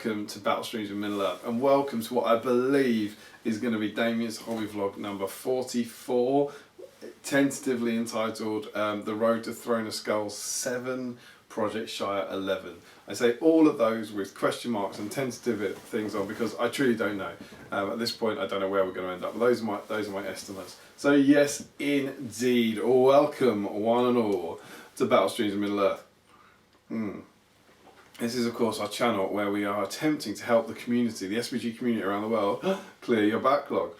welcome to Battle Streams of Middle-earth, and welcome to what I believe is going to be Damian's hobby vlog number 44, tentatively entitled The Road to Throne of Skulls 7, Project Shire 11. I say all of those with question marks and tentative things on because I truly don't know. At this point I don't know where we're going to end up, but those are my estimates. So yes, indeed, welcome one and all to Battle Streams of Middle-earth. This is of course our channel where we are attempting to help the community, the SBG community around the world, clear your backlog.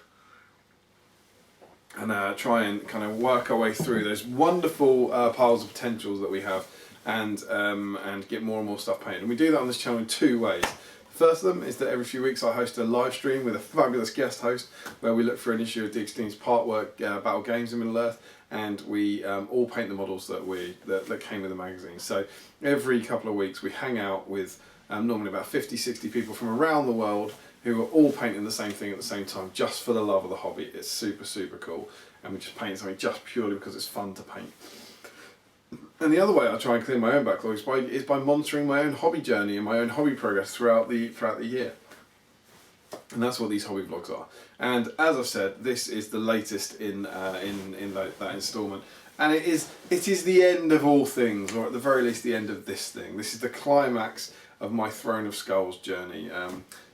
And try and kind of work our way through those wonderful piles of potentials that we have, and get more and more stuff painted. And we do that on this channel in two ways. First of them is that every few weeks I host a live stream with a fabulous guest host where we look for an issue of the Extremes Partwork Battle Games in Middle-earth, and we all paint the models that came with the magazine. So every couple of weeks we hang out with normally about 50-60 people from around the world who are all painting the same thing at the same time, just for the love of the hobby. It's super, super cool. And we just paint something just purely because it's fun to paint. And the other way I try and clear my own backlog is by monitoring my own hobby journey and my own hobby progress throughout the year. And that's what these hobby vlogs are. And as I've said, this is the latest in that instalment. And it is the end of all things, or at the very least the end of this thing. This is the climax of my Throne of Skulls journey.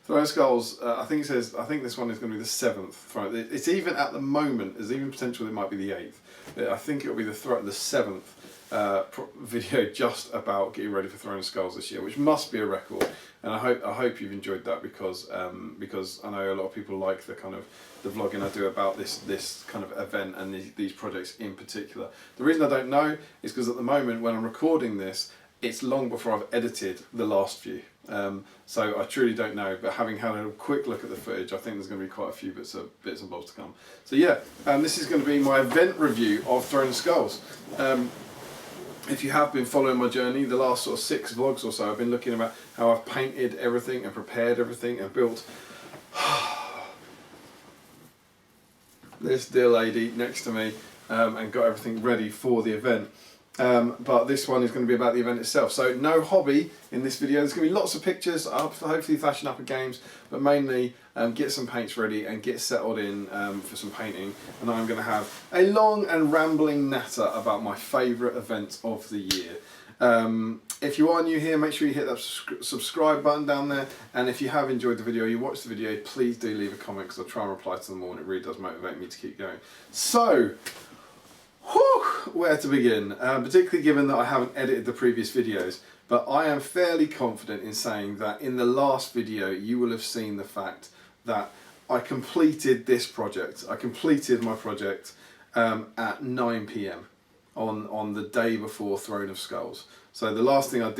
Throne of Skulls, I think this one is going to be the 7th throne. It's even at the moment, there's even potential it might be the 8th. I think it'll be the 7th video just about getting ready for Throne of Skulls this year, which must be a record. And I hope you've enjoyed that because I know a lot of people like the kind of the vlogging I do about this kind of event and these projects in particular. The reason I don't know is because at the moment when I'm recording this, it's long before I've edited the last few. So I truly don't know, but having had a quick look at the footage, I think there's going to be quite a few bits and bobs to come. So yeah, this is going to be my event review of Throne of Skulls. If you have been following my journey, the last sort of 6 vlogs or so, I've been looking about how I've painted everything and prepared everything and built this dear lady next to me and got everything ready for the event. But this one is going to be about the event itself. So no hobby in this video. There's going to be lots of pictures, hopefully flashing up at games, but mainly get some paints ready and get settled in for some painting. And I'm going to have a long and rambling natter about my favourite events of the year. If you are new here, make sure you hit that subscribe button down there. And if you have enjoyed the video, you watched the video, please do leave a comment because I'll try and reply to them all and it really does motivate me to keep going. So, where to begin, particularly given that I haven't edited the previous videos, but I am fairly confident in saying that in the last video you will have seen the fact that I completed this project. I completed my project at 9 PM on the day before Throne of Skulls. So the last thing I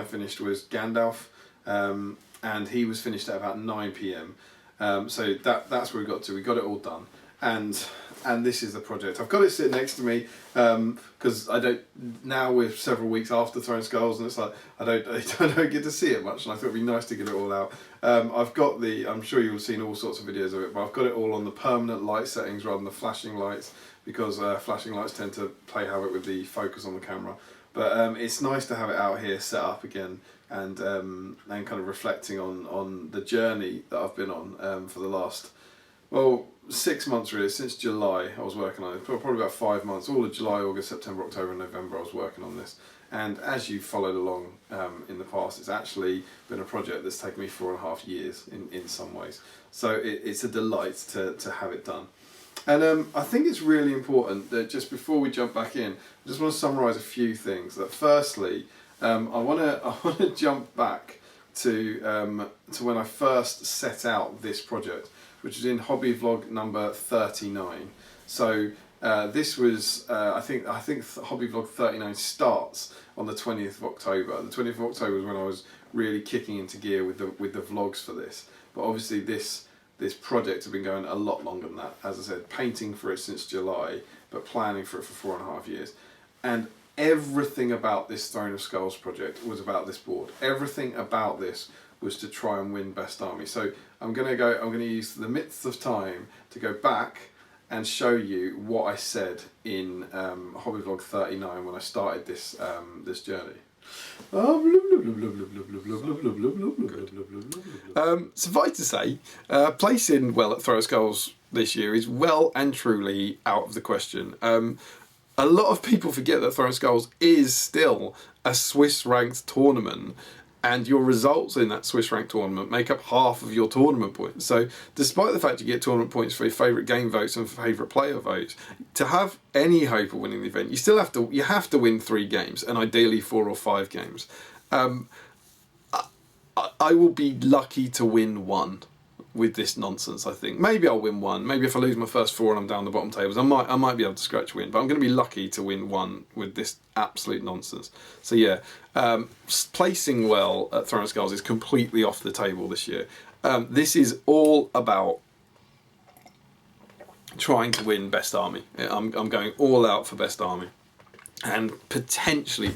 finished was Gandalf, and he was finished at about 9 PM. So that's where we got to. We got it all done. And this is the project. I've got it sitting next to me because now we're several weeks after Throne of Skulls, and it's like I don't get to see it much, and I thought it'd be nice to get it all out. I'm sure you've seen all sorts of videos of it, but I've got it all on the permanent light settings rather than the flashing lights, because flashing lights tend to play havoc with the focus on the camera. But it's nice to have it out here set up again and kind of reflecting on the journey that I've been on for the last, well, 6 months really. Since July I was working on it, probably about 5 months. All of July, August, September, October and November I was working on this. And as you've followed along in the past, it's actually been a project that's taken me 4.5 years in some ways. So it's a delight to have it done. And I think it's really important that just before we jump back in, I just want to summarise a few things. That firstly, I want to jump back to when I first set out this project, which is in hobby vlog number 39. So this was I think hobby vlog 39 starts on the 20th of October. The 20th of October was when I was really kicking into gear with the vlogs for this. But obviously this project had been going a lot longer than that. As I said, painting for it since July, but planning for it for 4.5 years. And everything about this Throne of Skulls project was about this board. Everything about this was to try and win Best Army. So I'm going to use the midst of time to go back and show you what I said in hobby vlog 39 when I started this journey. Suffice to say, placing well at Throw Skulls this year is well and truly out of the question. A lot of people forget that Throw Skulls is still a Swiss ranked tournament, and your results in that Swiss ranked tournament make up half of your tournament points. So despite the fact you get tournament points for your favourite game votes and favourite player votes, to have any hope of winning the event, you have to win 3 games, and ideally 4 or 5 games. I will be lucky to win 1 with this nonsense, I think. Maybe I'll win 1. Maybe if I lose my first 4 and I'm down the bottom tables, I might be able to scratch win. But I'm going to be lucky to win 1 with this absolute nonsense. So yeah, placing well at Throwing Skulls is completely off the table this year. This is all about trying to win best army. I'm going all out for best army. And potentially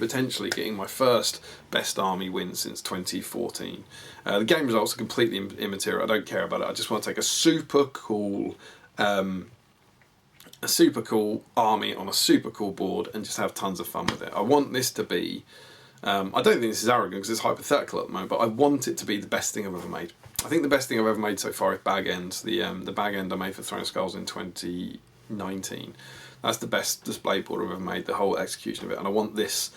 getting my first best army win since 2014. The game results are completely immaterial. I don't care about it. I just want to take a super cool army on a super cool board and just have tons of fun with it. I want this to be. I don't think this is arrogant because it's hypothetical at the moment, but I want it to be the best thing I've ever made. I think the best thing I've ever made so far is Bag End. The Bag End I made for Throwing Skulls in 2019. That's the best display board I've ever made, the whole execution of it, and I want this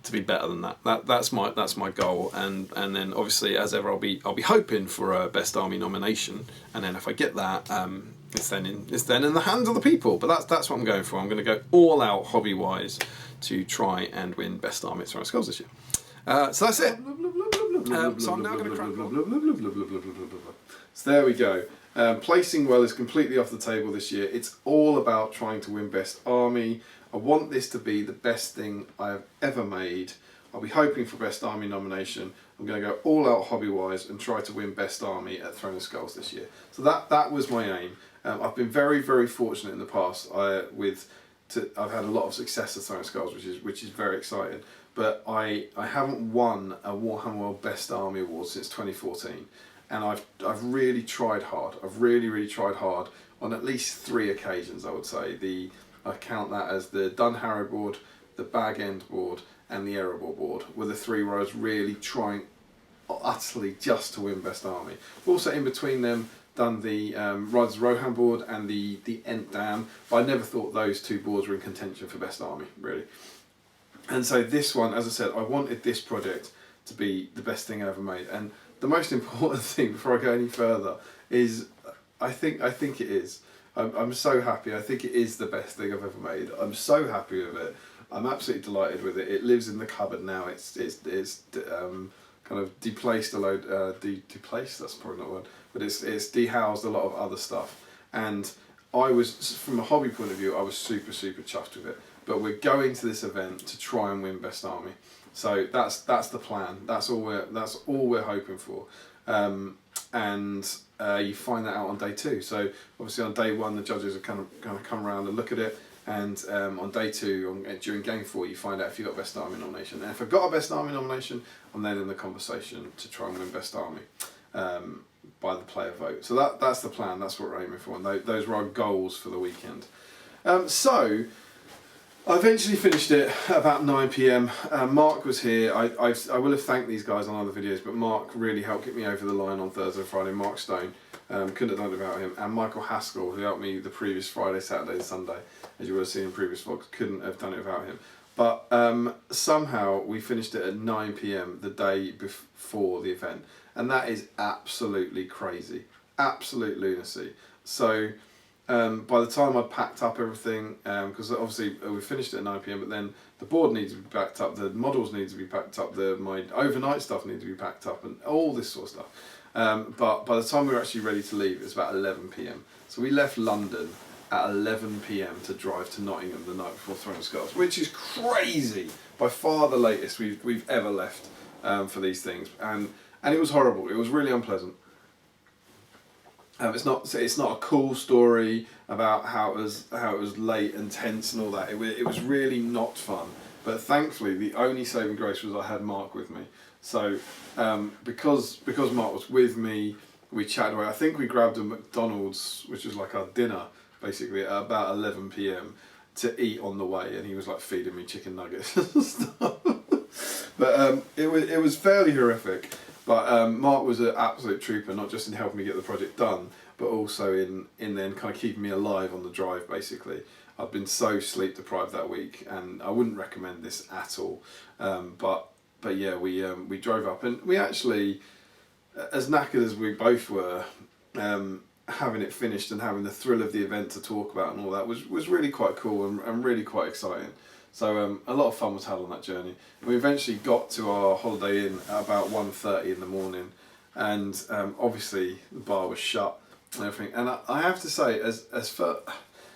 to be better than that. That's my goal, and then obviously as ever I'll be hoping for a best army nomination, and then if I get that, it's then in the hands of the people. But that's what I'm going for. I'm going to go all out hobby wise to try and win best army at Throwing Skulls this year. So that's it. So I'm now going to crack on. So there we go. Placing well is completely off the table this year. It's all about trying to win best army. I want this to be the best thing I have ever made. I'll be hoping for best army nomination. I'm going to go all out hobby wise and try to win best army at Throne of Skulls this year. So that was my aim. I've been very, very fortunate in the past. I've had a lot of success at Throne of Skulls, which is very exciting. But I haven't won a Warhammer World Best Army Award since 2014. And I've really tried hard. I've really tried hard on at least 3 occasions, I would say. I count that as the Dun Harrow board, the Bag End board, and the Erebor board were the 3 where I was really trying utterly just to win best army. Also in between them done the Riders of Rohan board and the Ent Dam, but I never thought those 2 boards were in contention for best army, really. And so this one, as I said, I wanted this project to be the best thing I ever made. And the most important thing before I go any further is I think it is. I'm so happy. I think it is the best thing I've ever made. I'm so happy with it. I'm absolutely delighted with it. It lives in the cupboard now. It's kind of deplaced a load. Deplaced, that's probably not a word, but it's dehoused a lot of other stuff. And I was, from a hobby point of view, I was super chuffed with it. But we're going to this event to try and win best army. So that's the plan. That's all we're hoping for. You find that out on day 2. So obviously on day 1 the judges are kind of come around and look at it, and on day 2 during game 4 you find out if you got best army nomination. And if I got a best army nomination, I'm then in the conversation to try and win best army by the player vote. So that's the plan. That's what we're aiming for, and those were our goals for the weekend. So I eventually finished it at about 9 PM. Mark was here. I will have thanked these guys on other videos, but Mark really helped get me over the line on Thursday and Friday. Mark Stone, couldn't have done it without him. And Michael Haskell, who helped me the previous Friday, Saturday and Sunday, as you would have seen in previous vlogs, couldn't have done it without him. But somehow we finished it at 9 PM the day before the event. And that is absolutely crazy. Absolute lunacy. So by the time I'd packed up everything, because obviously we finished it at 9 PM, but then the board needs to be packed up, the models need to be packed up, my overnight stuff needs to be packed up, and all this sort of stuff. But by the time we were actually ready to leave, it was about 11 PM. So we left London at 11 PM to drive to Nottingham the night before Throne of Skulls, which is crazy. By far the latest we've ever left for these things, and it was horrible. It was really unpleasant. It's not a cool story about how it was late and tense and all that. It was really not fun. But thankfully, the only saving grace was I had Mark with me. So because Mark was with me, we chatted away. I think we grabbed a McDonald's, which was like our dinner, basically at about 11 PM to eat on the way, and he was like feeding me chicken nuggets and stuff. But it was fairly horrific. But Mark was an absolute trooper, not just in helping me get the project done, but also in then kind of keeping me alive on the drive. Basically, I've been so sleep deprived that week, and I wouldn't recommend this at all. But yeah, we drove up, and we actually, as knackered as we both were, having it finished and having the thrill of the event to talk about and all that was really quite cool and really quite exciting. So a lot of fun was had on that journey. And we eventually got to our Holiday Inn at about 1:30 in the morning, and obviously the bar was shut and everything. And I have to say, as for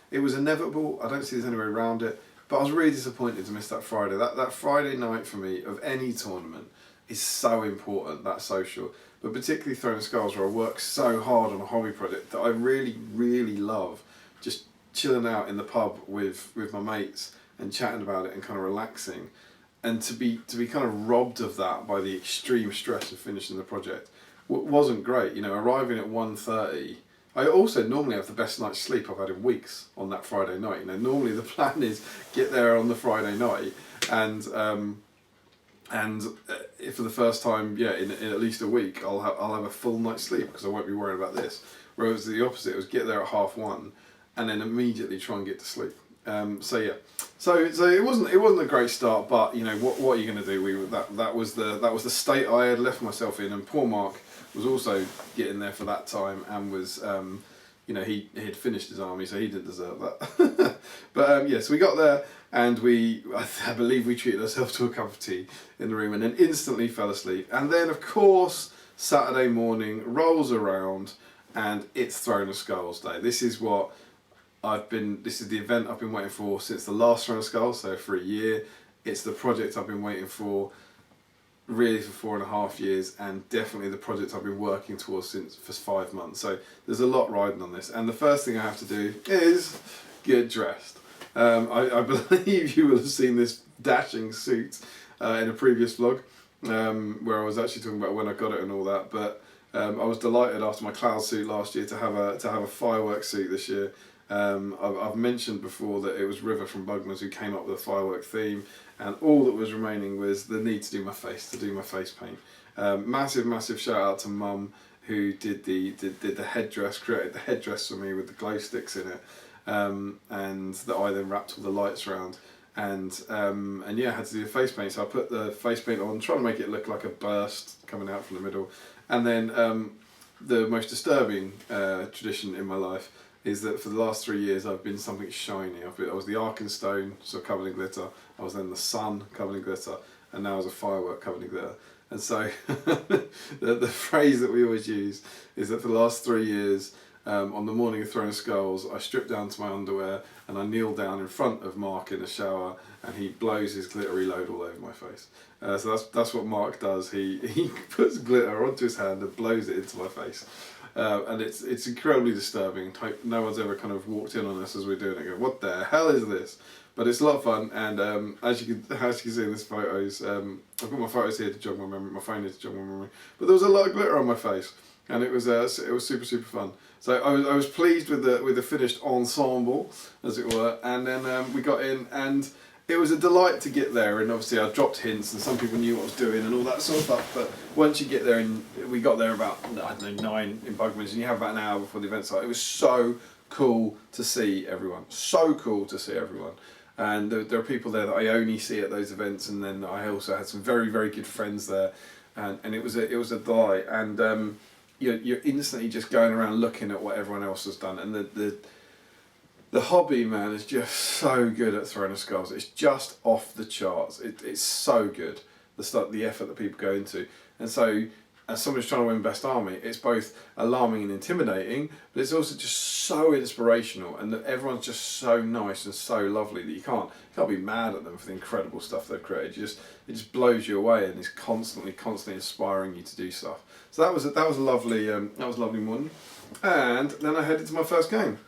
it was inevitable. I don't see there's any way around it. But I was really disappointed to miss that Friday. That Friday night for me of any tournament is so important. That social, but particularly Throwing Skulls, where I work so hard on a hobby project that I really, really love. Just chilling out in the pub with my mates and chatting about it and kind of relaxing, and to be kind of robbed of that by the extreme stress of finishing the project wasn't great. You know, arriving at 1:30. I also normally have the best night's sleep I've had in weeks on that Friday night. You know, normally the plan is get there on the Friday night and if for the first time, in at least a week, I'll have a full night's sleep because I won't be worried about this. Whereas the opposite was get there at 1:30 and then immediately try and get to sleep. So it wasn't a great start, but you know what are you going to do? That was the state I had left myself in, and poor Mark was also getting there for that time and was he had finished his army, so he didn't deserve that. But so we got there and I believe we treated ourselves to a cup of tea in the room and then instantly fell asleep. And then of course Saturday morning rolls around and it's Throne of Skulls Day. This is the event I've been waiting for since the last Throne of Skulls, so for a year. It's the project I've been waiting for really for 4.5 years, and definitely the project I've been working towards for 5 months. So there's a lot riding on this, and the first thing I have to do is get dressed. I believe you will have seen this dashing suit in a previous vlog where I was actually talking about when I got it and all that, but I was delighted after my cloud suit last year to have a fireworks suit this year. I've mentioned before that it was River from Bugman's who came up with the firework theme, and all that was remaining was the need to do my face paint. Massive shout out to Mum, who did the headdress, created the headdress for me with the glow sticks in it, and that I then wrapped all the lights around, and yeah, I had to do the face paint. So I put the face paint on, trying to make it look like a burst coming out from the middle, and then the most disturbing tradition in my life is that for the last 3 years I've been something shiny. I was the Arkenstone, so covered in glitter. I was then the sun covered in glitter, and now I was a firework covered in glitter. And so the phrase that we always use is that for the last 3 years, on the morning of Throne of Skulls, I strip down to my underwear and I kneel down in front of Mark in the shower, and he blows his glittery load all over my face. So that's what Mark does. He puts glitter onto his hand and blows it into my face. And it's incredibly disturbing. No one's ever kind of walked in on us as we're doing it and go, what the hell is this? But it's a lot of fun, and as you can see in this photos, I've got my photos here to jog my memory, my phone here to jog my memory, but there was a lot of glitter on my face, and it was super fun. So I was pleased with the finished ensemble, as it were, and then we got in, and it was a delight to get there. And obviously I dropped hints, and some people knew what I was doing and all that sort of stuff. But once you get there, and we got there about 9 in Bugman's, and you have about an hour before the event started. It was so cool to see everyone. So cool to see everyone. And there are people there that I only see at those events, and then I also had some very good friends there, and it was a delight. And you're instantly just going around looking at what everyone else has done, and the hobby, man, is just so good at Throne of Skulls. It's just off the charts. It's so good, the effort that people go into. And so, as someone who's trying to win Best Army, it's both alarming and intimidating, but it's also just so inspirational, and that everyone's just so nice and so lovely that you can't be mad at them for the incredible stuff they've created. It just blows you away, and is constantly inspiring you to do stuff. So that was a lovely morning, and then I headed to my first game.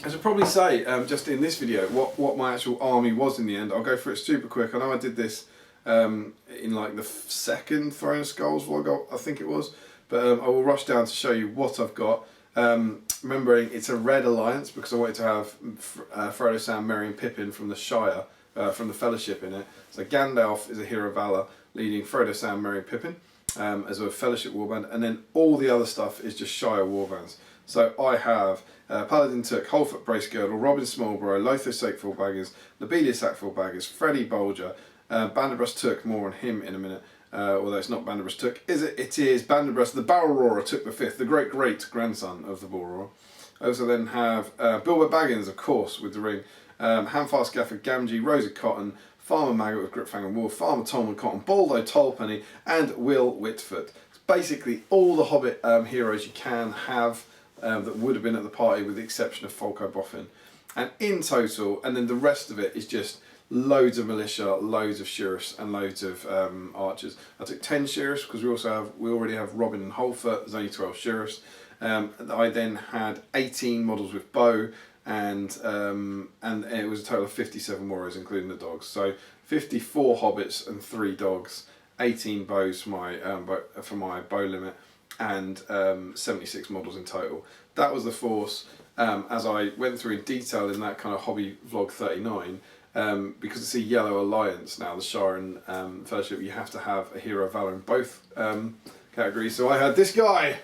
I should probably say, just in this video, what my actual army was in the end. I'll go through it super quick. I know I did this in like the second Throne of Skulls vlog, I think it was, but I will rush down to show you what I've got. Remembering it's a red alliance because I wanted to have Frodo, Sam, Merry and Pippin from the Shire from the Fellowship in it. So Gandalf is a hero of valor, leading Frodo, Sam, Merry, and Pippin as a Fellowship warband, and then all the other stuff is just Shire warbands. So I have Paladin Took, Holfoot Bracegirdle, Robin Smallborough, Lothar Sackville Baggers, Lobelia Sackville Baggers, Freddie Bolger, Banderbrush Took, more on him in a minute, although it's not Banderbrush Took, is it? It is Banderbrush, the Barrel Roarer Took the Fifth, the great-great-grandson of the Bull Roarer. I also then have Bilbo Baggins, of course, with the ring, Handfast Gaffer Gamgee, Rosa Cotton, Farmer Maggot with Gripfang and Wolf, Farmer Tom and Cotton, Baldo Tolpenny, and Will Whitfoot. It's basically all the Hobbit heroes you can have that would have been at the party, with the exception of Folko Boffin. And in total, and then the rest of it is just loads of militia, loads of sheriffs, and loads of archers. I took 10 sheriffs because we already have Robin and Holfoot. There's only 12 sheriffs. I then had 18 models with bow, and it was a total of 57 warriors, including the dogs. So 54 hobbits and 3 dogs, 18 bows for my bow limit, and 76 models in total. That was the force. As I went through in detail in that kind of hobby vlog 39, because it's a yellow alliance now, the Shire and Fellowship, you have to have a hero of valor in both categories. So I had this guy,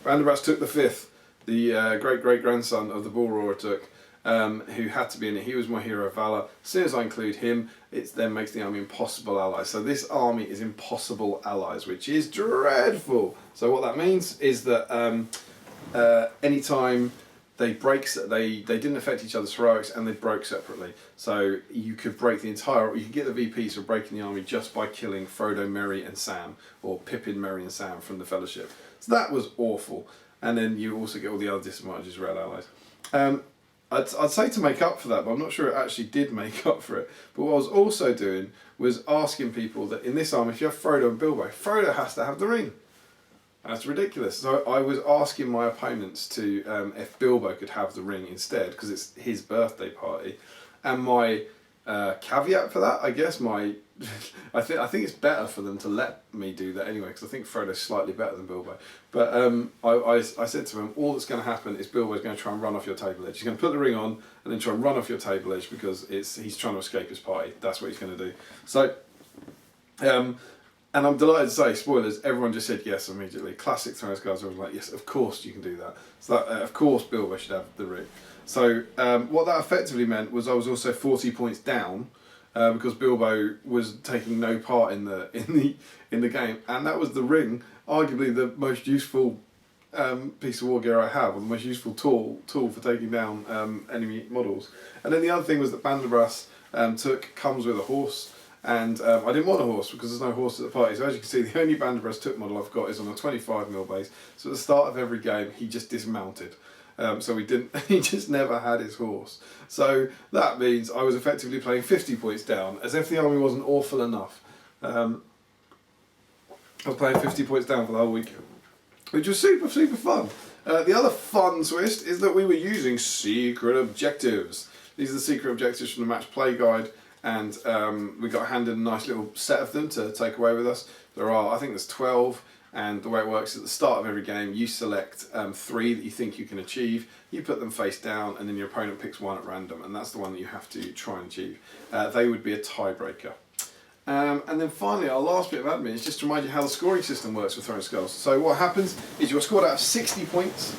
Banderbrush Took the Fifth, the great-great-grandson of the Bull Roarer Took, who had to be in it. He was my hero of valor. As soon as I include him, it then makes the army impossible allies. So this army is impossible allies, which is dreadful. So what that means is that anytime they didn't affect each other's heroics, and they broke separately. So you could break you could get the VPs for breaking the army just by killing Frodo, Merry, and Sam, or Pippin, Merry, and Sam from the Fellowship. So that was awful. And then you also get all the other disadvantages red allies. I'd say to make up for that, but I'm not sure it actually did make up for it. But what I was also doing was asking people that in this army, if you have Frodo and Bilbo, Frodo has to have the ring. That's ridiculous. So I was asking my opponents to if Bilbo could have the ring instead, because it's his birthday party. And my caveat for that, I guess, I think it's better for them to let me do that anyway, because I think Frodo's slightly better than Bilbo. But I said to him, all that's going to happen is Bilbo's going to try and run off your table edge. He's going to put the ring on and then try and run off your table edge, because he's trying to escape his party. That's what he's going to do. So, and I'm delighted to say, spoilers, everyone just said yes immediately. Classic Thrones guys were like, yes, of course you can do that. So that, of course Bilbo should have the ring. So what that effectively meant was I was also 40 points down, because Bilbo was taking no part in the game, and that was the ring, arguably the most useful piece of war gear I have, or the most useful tool for taking down enemy models. And then the other thing was that Banderbrush comes with a horse, and I didn't want a horse because there's no horse at the party. So as you can see, the only Banderbrush Took model I've got is on a 25mm base. So at the start of every game, he just dismounted. So he just never had his horse. So that means I was effectively playing 50 points down, as if the army wasn't awful enough. I was playing 50 points down for the whole weekend, which was super, super fun. The other fun twist is that we were using secret objectives. These are the secret objectives from the match play guide, and we got handed a nice little set of them to take away with us. I think there's 12. And the way it works is at the start of every game, you select 3 that you think you can achieve, you put them face down, and then your opponent picks 1 at random, and that's the one that you have to try and achieve. They would be a tiebreaker. And then finally, our last bit of admin is just to remind you how the scoring system works for Throwing Skulls. So what happens is you're scored out of 60 points,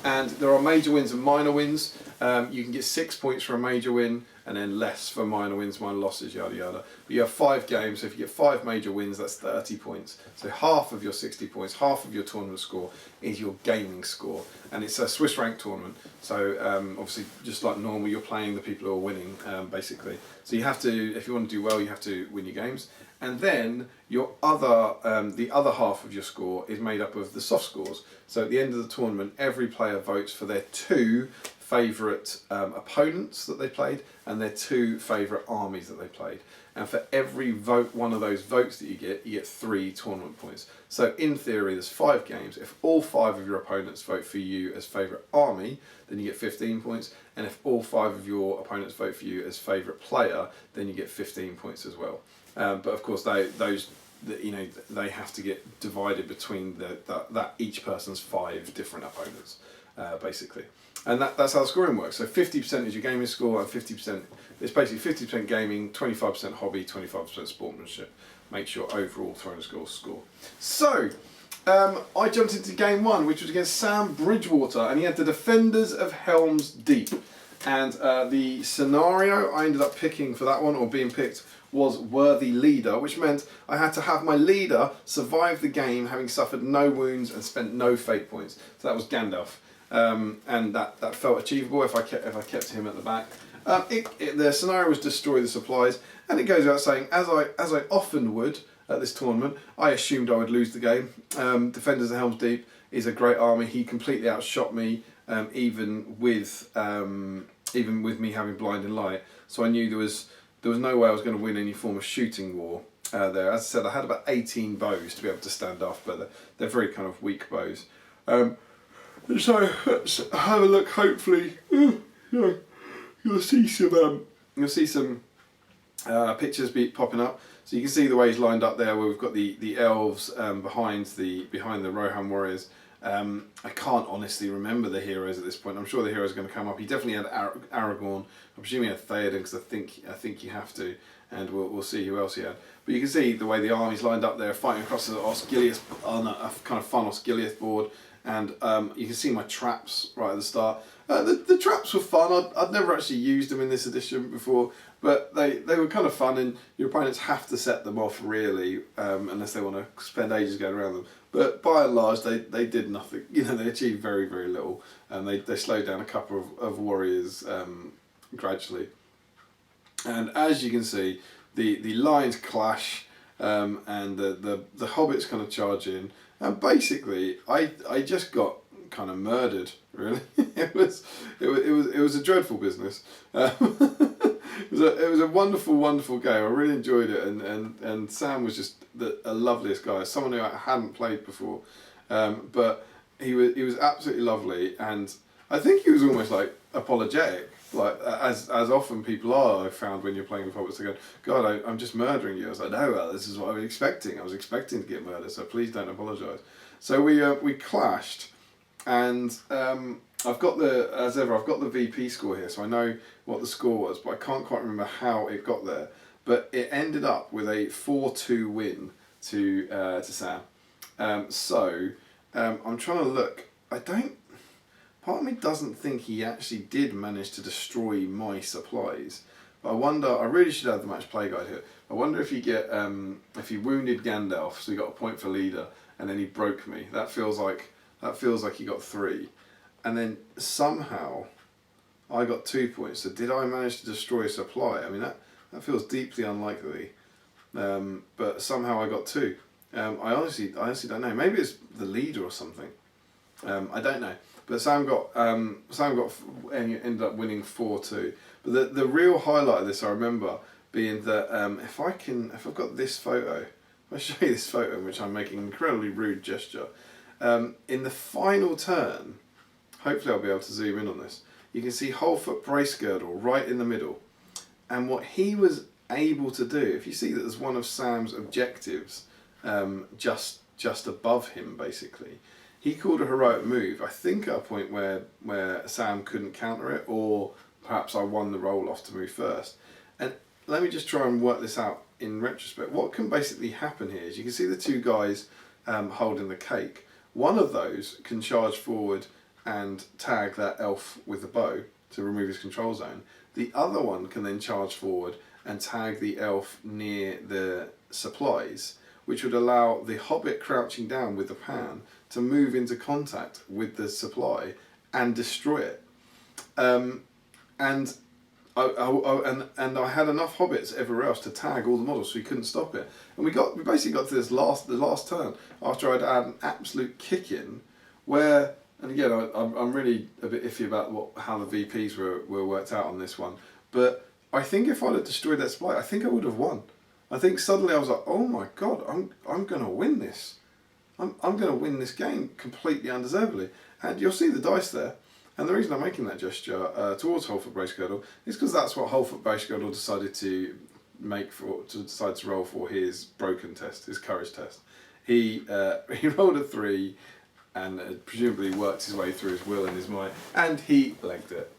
and there are major wins and minor wins. You can get 6 points for a major win, and then less for minor wins, minor losses, yada yada. But you have 5 games, so if you get 5 major wins, that's 30 points. So half of your 60 points, half of your tournament score is your gaming score. And it's a Swiss rank tournament, so obviously just like normal, you're playing the people who are winning, basically. So you have to, if you want to do well, you have to win your games. And then your the other half of your score is made up of the soft scores. So at the end of the tournament, every player votes for their 2 favourite opponents that they played and their 2 favourite armies that they played. And for every one of those votes that you get 3 tournament points. So in theory, there's 5 games. If all 5 of your opponents vote for you as favourite army, then you get 15 points. And if all 5 of your opponents vote for you as favourite player, then you get 15 points as well. But of course, they have to get divided between that each person's 5 different opponents. basically. And that's how the scoring works. So 50% is your gaming score, and 50%, it's basically 50% gaming, 25% hobby, 25% sportsmanship. Makes your overall throwing score. So, I jumped into game one, which was against Sam Bridgewater, and he had the Defenders of Helms Deep. And the scenario I ended up picking for that one, or being picked, was Worthy Leader, which meant I had to have my leader survive the game having suffered no wounds and spent no fate points. So that was Gandalf. And that felt achievable if I kept him at the back. The scenario was destroy the supplies, and it goes without saying, as I often would at this tournament, I assumed I would lose the game. Defenders of Helm's Deep is a great army. He completely outshot me, even with me having blinding light. So I knew there was no way I was going to win any form of shooting war there. As I said, I had about 18 bows to be able to stand off, but they're very kind of weak bows. So let's have a look. Hopefully, you'll see some pictures popping up. So you can see the way he's lined up there, where we've got the elves behind the Rohan warriors. I can't honestly remember the heroes at this point. I'm sure the heroes are going to come up. He definitely had Aragorn. I'm presuming he had Theoden, because I think you have to, and we'll see who else he had. But you can see the way the army's lined up there, fighting across the Osgiliath on a kind of fun Osgiliath board. And you can see my traps right at the start. The traps were fun. I'd never actually used them in this edition before, but they were kind of fun, and your opponents have to set them off really, unless they want to spend ages going around them. But by and large, they did nothing. They achieved very, very little, and they slowed down a couple of warriors gradually. And as you can see, the lines clash, and the hobbits kind of charge in. And basically, I just got kind of murdered. Really, it was a dreadful business. It was a wonderful game. I really enjoyed it, and Sam was just a loveliest guy. Someone who I hadn't played before, but he was absolutely lovely, and I think he was almost like apologetic, like as often people are. I found when you're playing with hobbits, they go, "God, I'm just murdering you." I was like, "No, well, this is what I was expecting. I was expecting to get murdered, so please don't apologise." So we clashed, and I've got the VP score here, so I know what the score was, but I can't quite remember how it got there. But it ended up with a 4-2 win to Sam. So I'm trying to look. Part of me doesn't think he actually did manage to destroy my supplies. But I wonder. I really should have the match play guide here. I wonder if if he wounded Gandalf, so he got a point for leader, and then he broke me. That feels like he got 3, and then somehow I got 2 points. So did I manage to destroy a supply? I mean that feels deeply unlikely. But somehow I got 2. I honestly don't know. Maybe it's the leader or something. I don't know. But Sam ended up winning 4-2. But the real highlight of this, I remember, being that if I've got this photo, I'll show you this photo in which I'm making an incredibly rude gesture. In the final turn, hopefully I'll be able to zoom in on this. You can see Wholefoot Bracegirdle right in the middle, and what he was able to do. If you see that there's one of Sam's objectives just above him, basically. He called a heroic move, I think at a point where Sam couldn't counter it, or perhaps I won the roll off to move first. And let me just try and work this out in retrospect. What can basically happen here is you can see the 2 guys holding the cake. One of those can charge forward and tag that elf with the bow to remove his control zone. The other one can then charge forward and tag the elf near the supplies, which would allow the hobbit crouching down with the pan to move into contact with the supply and destroy it. And I had enough hobbits everywhere else to tag all the models, so we couldn't stop it. And we basically got to the last turn after I'd had an absolute kick in, where, and again I'm really a bit iffy about how the VPs were worked out on this one, but I think if I'd have destroyed that supply, I think I would have won. I think suddenly I was like, oh my god, I'm gonna win this. I'm gonna win this game completely undeservedly. And you'll see the dice there. And the reason I'm making that gesture towards Wholefoot Bracegirdle is because that's what Wholefoot Bracegirdle decided to decide to roll for his broken test, his courage test. He rolled a 3, and presumably worked his way through his will and his might, and he legged it.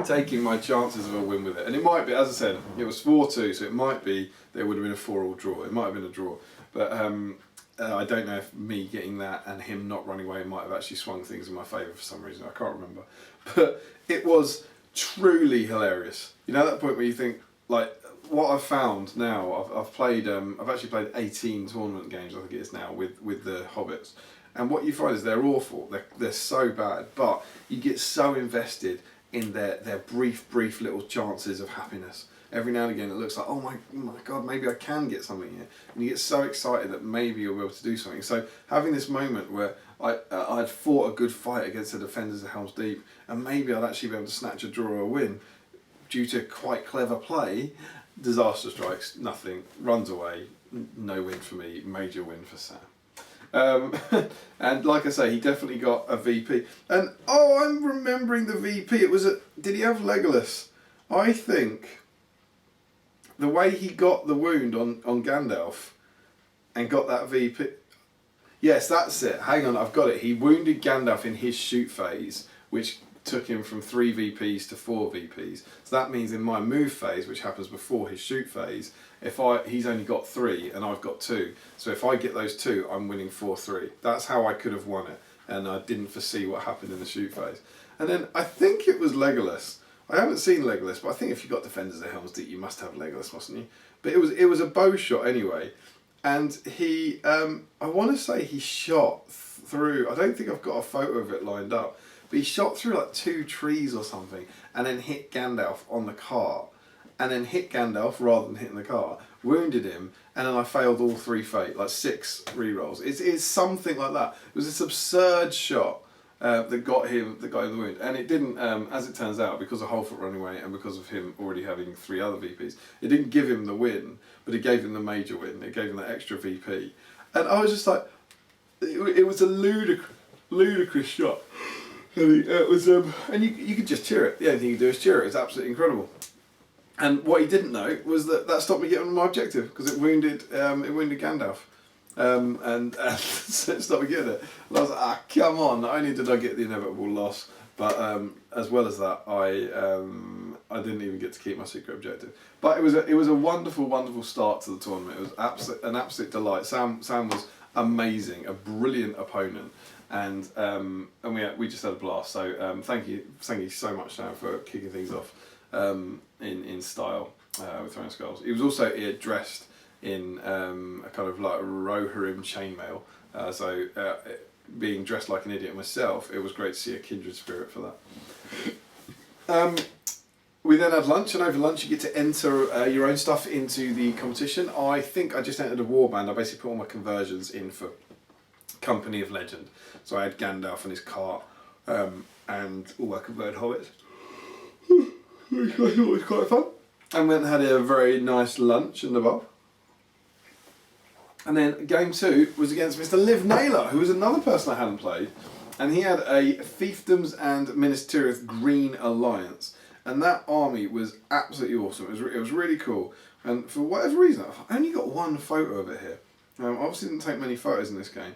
Taking my chances of a win with it. And it might be, as I said, it was 4-2, so it might be there would have been a 4-4 draw. It might have been a draw. But I don't know if me getting that and him not running away might have actually swung things in my favour for some reason. I can't remember. But it was truly hilarious. You know that point where you think, like, what I've found now, I've actually played 18 tournament games, I think it is now, with the Hobbits. And what you find is they're awful. They're so bad. But you get so invested in their brief little chances of happiness. Every now and again it looks like, oh my God, maybe I can get something here. And you get so excited that maybe you'll be able to do something. So having this moment where I'd fought a good fight against the defenders of Helms Deep, and maybe I'd actually be able to snatch a draw or a win due to quite clever play, disaster strikes, nothing, runs away, no win for me, major win for Sam. And like I say, he definitely got a VP. And I'm remembering the VP. Did he have Legolas? I think the way he got the wound on Gandalf and got that VP. Yes, that's it. Hang on, I've got it. He wounded Gandalf in his shoot phase, which took him from 3 VPs to 4 VPs. So that means in my move phase, which happens before his shoot phase, he's only got 3 and I've got 2. So if I get those 2, I'm winning 4-3. That's how I could have won it. And I didn't foresee what happened in the shoot phase. And then I think it was Legolas. I haven't seen Legolas, but I think if you've got Defenders of Helm's Deep, you must have Legolas, mustn't you? But it was a bow shot anyway. And he, I want to say he shot through, I don't think I've got a photo of it lined up, but he shot through like 2 trees or something and then hit Gandalf on the cart. And then hit Gandalf rather than hitting the cart, wounded him, and then I failed all 3 fate, like 6 rerolls. It's something like that. It was this absurd shot that got him the wound, and it didn't. As it turns out, because of Holfoot running away and because of him already having 3 other VPs, it didn't give him the win, but it gave him the major win. It gave him that extra VP, and I was just like, it was a ludicrous shot. And it was, and you could just cheer it. The only thing you do is cheer it. It's absolutely incredible. And what he didn't know was that stopped me getting my objective because it wounded Gandalf, and so it stopped me getting it. And I was like, come on! Not only did I get the inevitable loss, but as well as that, I didn't even get to keep my secret objective. But it was a wonderful start to the tournament. It was an absolute delight. Sam was amazing, a brilliant opponent. And we just had a blast. So thank you so much, Sam, for kicking things off in style with Throwing Skulls. He was also dressed in a kind of like Rohirrim chainmail. So being dressed like an idiot myself, it was great to see a kindred spirit for that. We then had lunch, and over lunch you get to enter your own stuff into the competition. I think I just entered a warband. I basically put all my conversions in for Company of Legend. So I had Gandalf and his cart, and all my converted hobbits. I thought it was quite fun. And went and had a very nice lunch in the bar. And then game 2 was against Mr. Liv Naylor, who was another person I hadn't played. And he had a Fiefdoms and Minas Tirith Green Alliance. And that army was absolutely awesome. It was really cool. And for whatever reason, I've only got 1 photo of it here. Obviously didn't take many photos in this game.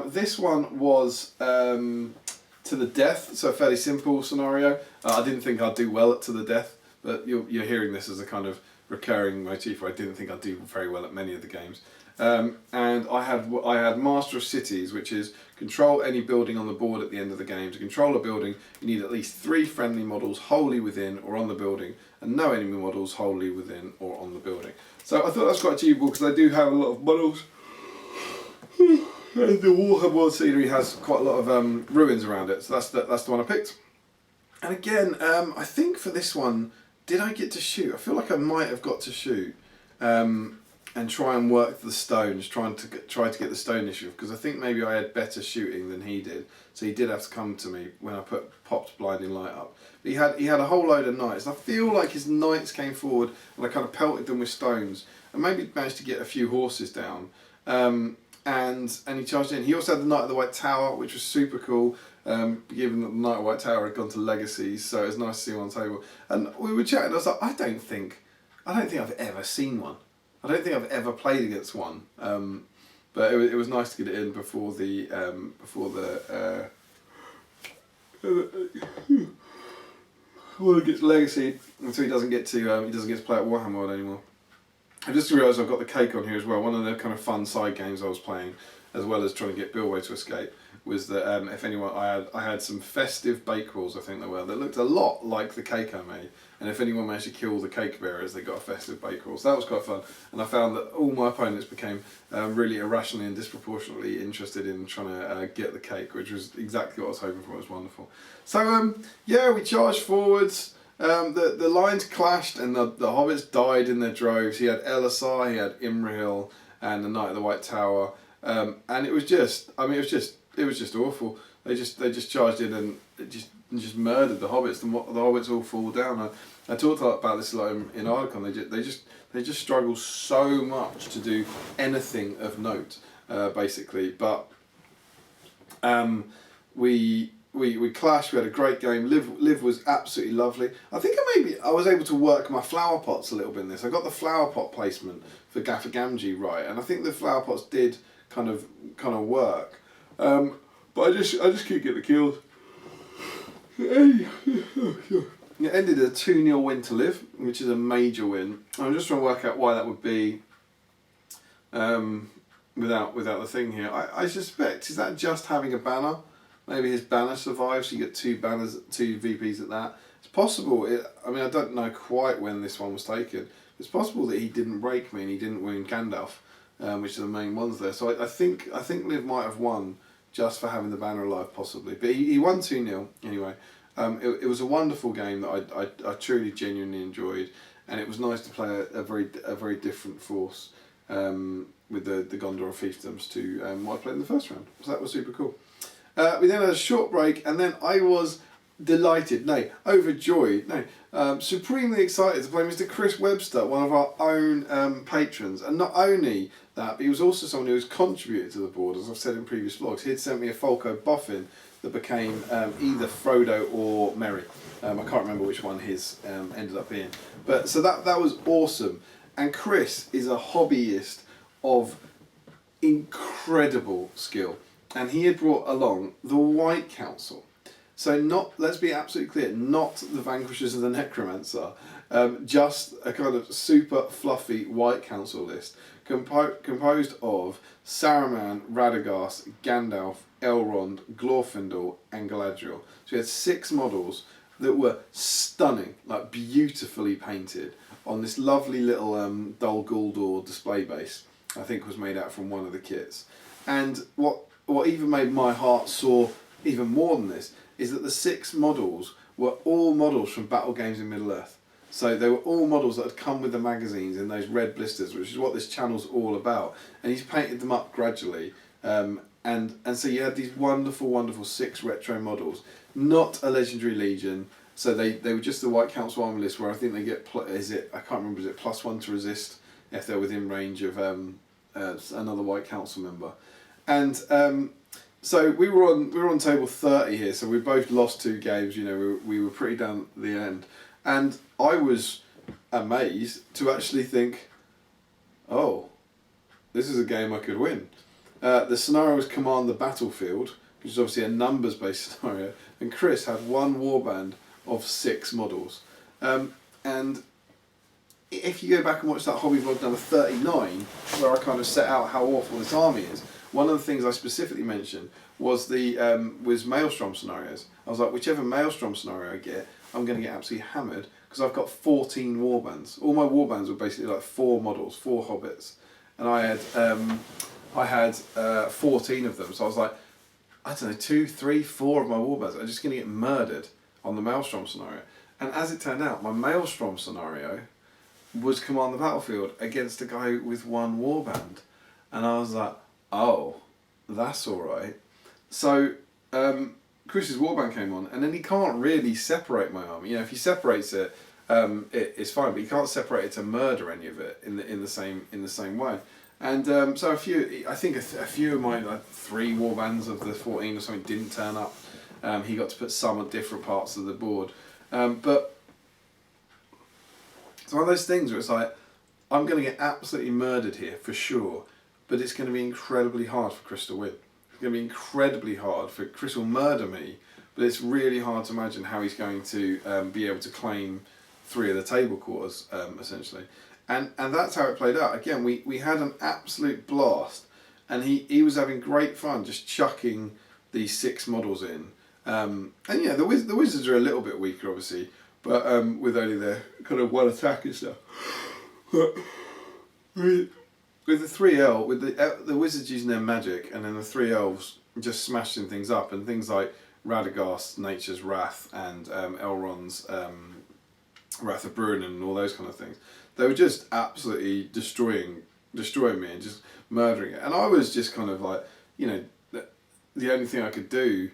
This one was to the death, so a fairly simple scenario. I didn't think I'd do well at to the death, but you're hearing this as a kind of recurring motif where I didn't think I'd do very well at many of the games. And I had Master of Cities, which is control any building on the board at the end of the game. To control a building, you need at least 3 friendly models wholly within or on the building, and no enemy models wholly within or on the building. So I thought that was quite achievable because I do have a lot of models. And the Warhammer World scenery has quite a lot of ruins around it, so that's the one I picked. And again, I think for this one, did I get to shoot? I feel like I might have got to shoot and try and work the stones, try to get the stone issue, because I think maybe I had better shooting than he did. So he did have to come to me when I popped Blinding Light up. But he had a whole load of knights. And I feel like his knights came forward and I kind of pelted them with stones and maybe managed to get a few horses down. And he charged in. He also had the Knight of the White Tower, which was super cool, given that the Knight of the White Tower had gone to Legacies, so it was nice to see him on the table. And we were chatting, I was like, I don't think I've ever seen one. I don't think I've ever played against one. But it was nice to get it in before the well, it gets legacy, and so he doesn't get to play at Warhammer World anymore. I just realised I've got the cake on here as well. One of the kind of fun side games I was playing, as well as trying to get Bilway to escape, was that if anyone, I had some festive bake rolls, I think they were, that looked a lot like the cake I made. And if anyone managed to kill the cake bearers, they got a festive bake roll. So that was quite fun. And I found that all my opponents became really irrationally and disproportionately interested in trying to get the cake, which was exactly what I was hoping for. It was wonderful. So yeah, we charged forwards. The lines clashed and the hobbits died in their droves. He had Elisar, he had Imrahil, and the Knight of the White Tower, and it was just awful. They just charged in and just murdered the hobbits. The hobbits all fall down. I talked about this a lot in Archon. They just struggle so much to do anything of note, basically. But we clashed. We had a great game. Liv was absolutely lovely. I think I was able to work my flower pots a little bit in this. I got the flower pot placement for Gaffer Gamgee right, and I think the flower pots did kind of work. But I just couldn't get the kills. It ended a 2-0 win to Liv, which is a major win. I'm just trying to work out why that would be without the thing here. I suspect, is that just having a banner? Maybe his banner survives, so you get 2 banners, 2 VPs at that. It's possible, I mean I don't know quite when this one was taken. It's possible that he didn't break me and he didn't win Gandalf, which are the main ones there. So I think Liv might have won just for having the banner alive, possibly. But he won 2-0 anyway. It was a wonderful game that I truly, genuinely enjoyed, and it was nice to play a very different force with the Gondor fiefdoms to what I played in the first round. So that was super cool. We then had a short break, and then I was delighted, overjoyed, supremely excited to play Mr. Chris Webster, one of our own patrons. And not only that, but he was also someone who has contributed to the board, as I've said in previous vlogs. He had sent me a Folco boffin that became either Frodo or Merry. I can't remember which one his ended up being. But so that was awesome. And Chris is a hobbyist of incredible skill. And he had brought along the White Council. So let's be absolutely clear, not the Vanquishers of the Necromancer, just a kind of super fluffy White Council list composed of Saruman, Radagast, Gandalf, Elrond, Glorfindel and Galadriel. So we had 6 models that were stunning, like beautifully painted, on this lovely little Dol Guldur display base, I think was made out from one of the kits. And what even made my heart soar even more than this is that the 6 models were all models from Battle Games in Middle-earth. So they were all models that had come with the magazines in those red blisters, which is what this channel's all about. And he's painted them up gradually. And so you had these wonderful, wonderful 6 retro models, not a Legendary Legion. So they were just the White Council army list, where I think they get, I can't remember, is it +1 to resist if they're within range of another White Council member. And so we were on table 30 here, so we both lost 2 games. We were pretty down at the end, and I was amazed to actually think, oh, this is a game I could win. The scenario was Command the Battlefield, which is obviously a numbers-based scenario, and Chris had 1 warband of 6 models. And if you go back and watch that hobby vlog number 39, where I kind of set out how awful this army is, one of the things I specifically mentioned was was Maelstrom scenarios. I was like, whichever Maelstrom scenario I get, I'm going to get absolutely hammered, because I've got 14 warbands. All my warbands were basically like 4 models, 4 hobbits, and I had 14 of them. So I was like, I don't know, 2, 3, 4 of my warbands are just going to get murdered on the Maelstrom scenario. And as it turned out, my Maelstrom scenario was Command the Battlefield against a guy with 1 warband, and I was like, oh, that's all right. So Chris's warband came on, and then he can't really separate my army. If he separates it, it's fine, but he can't separate it to murder any of it in the same way. And so I think a few of my 3 warbands of the 14 or something didn't turn up. He got to put some at different parts of the board, but it's one of those things where it's like, I'm going to get absolutely murdered here for sure. but it's going to be incredibly hard for Chris to win. It's going to be incredibly hard for Chris will murder me, but it's really hard to imagine how he's going to be able to claim 3 of the table quarters, essentially. And that's how it played out. Again, we had an absolute blast, and he was having great fun just chucking these 6 models in. And yeah, the Wizards are a little bit weaker, obviously, but with only their kind of 1 attack and stuff. But with the 3 elves, with the Wizards using their magic, and then the 3 elves just smashing things up, and things like Radagast's Nature's Wrath and Elrond's Wrath of Bruin and all those kind of things, they were just absolutely destroying me and just murdering it. And I was just kind of like, you know, the only thing I could do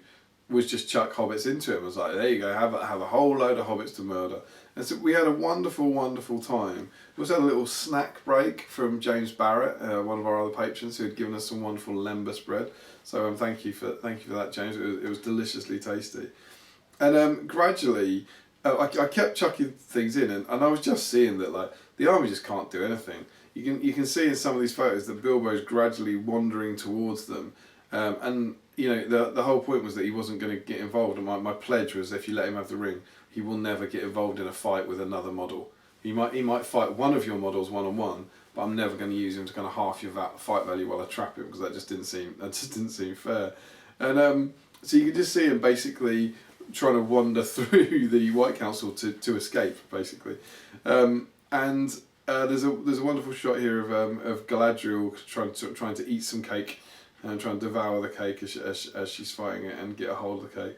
was just chuck hobbits into him. I was like, there you go, have a whole load of hobbits to murder. And so we had a wonderful, wonderful time. We also had a little snack break from James Barrett, one of our other patrons, who had given us some wonderful lembas bread. So thank you for that, James. It was deliciously tasty. And gradually, I kept chucking things in, and I was just seeing that like the army just can't do anything. You can see in some of these photos that Bilbo's gradually wandering towards them, and you know the whole point was that he wasn't going to get involved. And my pledge was, if you let him have the ring, he will never get involved in a fight with another model. He might fight one of your models 1-on-1, but I'm never going to use him to kind of half your fight value while I trap him, because that just didn't seem fair. And so you could just see him basically trying to wander through the White Council to escape, basically. And there's a wonderful shot here of Galadriel trying to eat some cake and trying to devour the cake as she's fighting it and get a hold of the cake.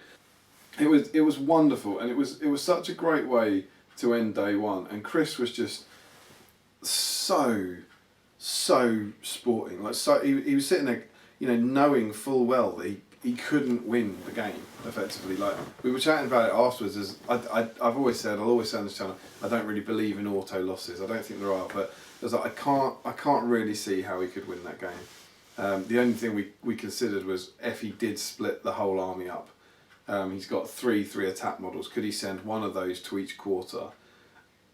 It was wonderful, and it was such a great way to end day one. And Chris was just so sporting. Like he was sitting there, you know, knowing full well that he couldn't win the game effectively. Like we were chatting about it afterwards. As I've always said, I'll always say on this channel, I don't really believe in auto losses. I don't think there are, but I was like, I can't really see how he could win that game. The only thing we considered was if he did split the whole army up. He's got three attack models. Could he send one of those to each quarter?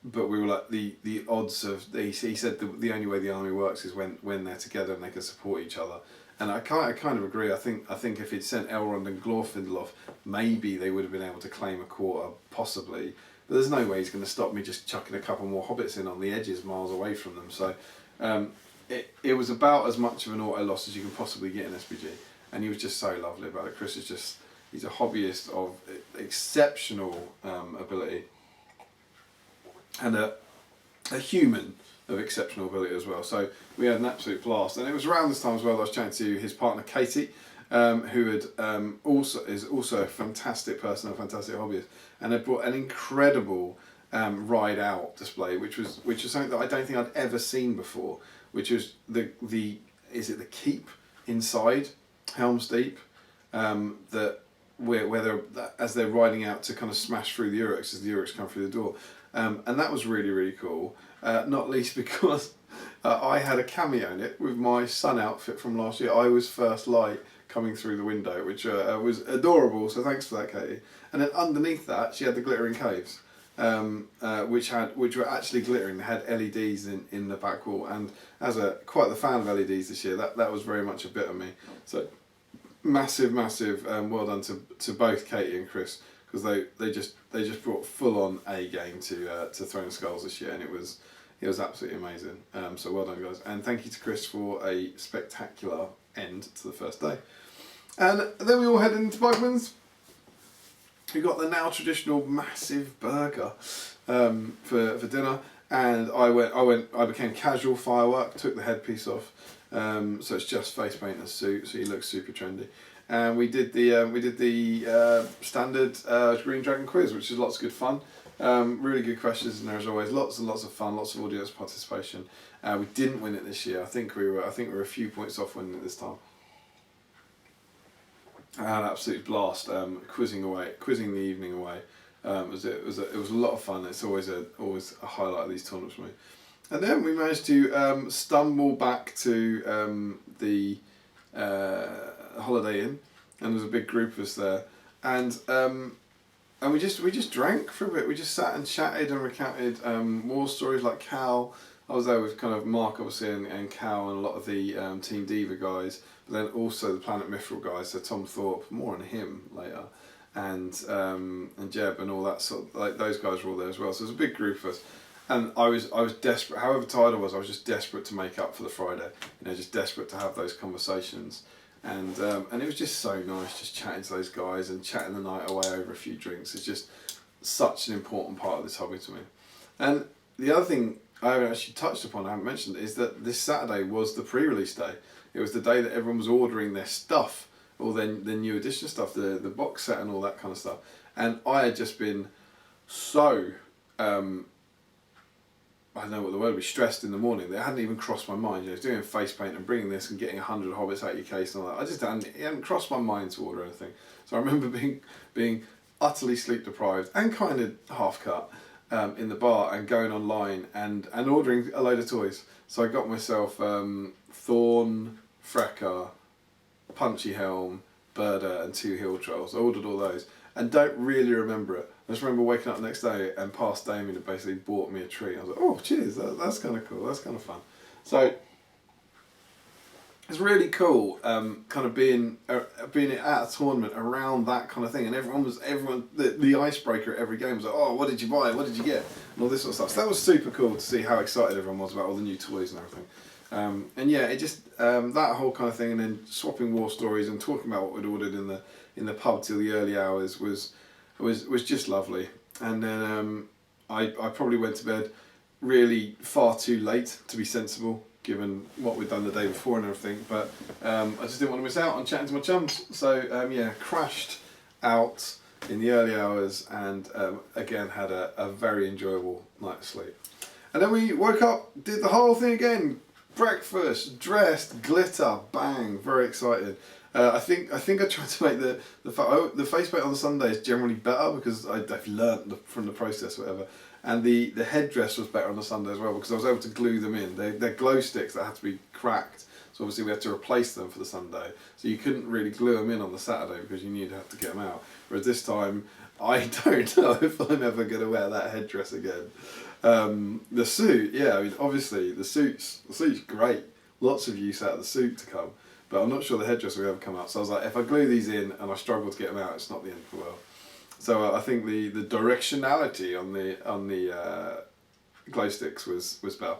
But we were like, the odds of he said the only way the army works is when they're together and they can support each other. And I kind of agree. I think if he'd sent Elrond and Glorfindel off, maybe they would have been able to claim a quarter, possibly. But there's no way he's going to stop me just chucking a couple more hobbits in on the edges, miles away from them. So it was about as much of an auto loss as you can possibly get in SPG. And he was just so lovely about it. Chris is just, he's a hobbyist of exceptional ability, and a human of exceptional ability as well. So we had an absolute blast, and it was around this time as well that I was chatting to his partner Katie, who had is also a fantastic person, a fantastic hobbyist, and had brought an incredible ride out display, which was something that I don't think I'd ever seen before, which was the keep inside Helms Deep, that where as they're riding out to kind of smash through the Uruks as the Uruks come through the door. And that was really, really cool, not least because I had a cameo in it with my sun outfit from last year. I was first light coming through the window, which was adorable, so thanks for that, Katie. And then underneath that, she had the glittering caves, which were actually glittering. They had LEDs in the back wall, and as quite the fan of LEDs this year, that was very much a bit of me. So massive well done to both Katie and Chris, because they just brought full on A game to Throwing Skulls this year, and it was absolutely amazing. So well done, guys, and thank you to Chris for a spectacular end to the first day. And then we all headed into Bugman's. We got the now traditional massive burger for dinner, and I became casual firework, took the headpiece off, so it's just face paint and suit, so he looks super trendy. And we did the standard Green Dragon quiz, which is lots of good fun. Really good questions in there as always. Lots and lots of fun. Lots of audience participation. We didn't win it this year. I think we were a few points off winning it this time. I had an absolute blast quizzing the evening away. It was a lot of fun. It's always a highlight of these tournaments for me. And then we managed to stumble back to the Holiday Inn, and there was a big group of us there, and we just drank for a bit. We just sat and chatted and recounted war stories like Cal. I was there with kind of Mark obviously and Cal and a lot of the Team Diva guys, but then also the Planet Mithril guys. So Tom Thorpe, more on him later, and Jeb and all that sort of, like those guys were all there as well. So it was a big group of us. And I was desperate. However tired I was just desperate to make up for the Friday. You know, just desperate to have those conversations, and it was just so nice, just chatting to those guys and chatting the night away over a few drinks. It's just such an important part of this hobby to me. And the other thing I haven't actually touched upon, I haven't mentioned, is that this Saturday was the pre-release day. It was the day that everyone was ordering their stuff, all their new edition stuff, the box set and all that kind of stuff. And I had just been so. I don't know what the word would be, stressed in the morning. That hadn't even crossed my mind. You know, doing face paint and bringing this and getting 100 hobbits out of your case and all that. It hadn't crossed my mind to order anything. So I remember being utterly sleep deprived and kind of half cut in the bar and going online and ordering a load of toys. So I got myself Thorn, Frecker, Punchy Helm, Birder and 2 Hill Trolls. I ordered all those and don't really remember it. I just remember waking up the next day and past Damian had basically bought me a treat. I was like, oh, cheers, that's kind of cool, that's kind of fun. So it's really cool, kind of being at a tournament around that kind of thing, and the icebreaker at every game was like, oh, what did you buy, what did you get, and all this sort of stuff. So that was super cool to see how excited everyone was about all the new toys and everything. And yeah, it just that whole kind of thing, and then swapping war stories and talking about what we'd ordered in the pub till the early hours was just lovely. And then I probably went to bed really far too late to be sensible, given what we'd done the day before and everything. But I just didn't want to miss out on chatting to my chums. So yeah, crashed out in the early hours and again had a very enjoyable night's sleep. And then we woke up, did the whole thing again. Breakfast, dressed, glitter, bang, very excited. I think I tried to make the face paint on the Sunday is generally better because I've learnt from the process or whatever, and the headdress was better on the Sunday as well because I was able to glue them in. They're glow sticks that had to be cracked, so obviously we had to replace them for the Sunday. So you couldn't really glue them in on the Saturday because you knew you'd have to get them out. Whereas this time, I don't know if I'm ever going to wear that headdress again. The suit, yeah, I mean obviously the suit's great. Lots of use out of the suit to come. But I'm not sure the headdress will ever come out. So I was like, if I glue these in and I struggle to get them out, it's not the end of the world. So I think the directionality on the glow sticks was better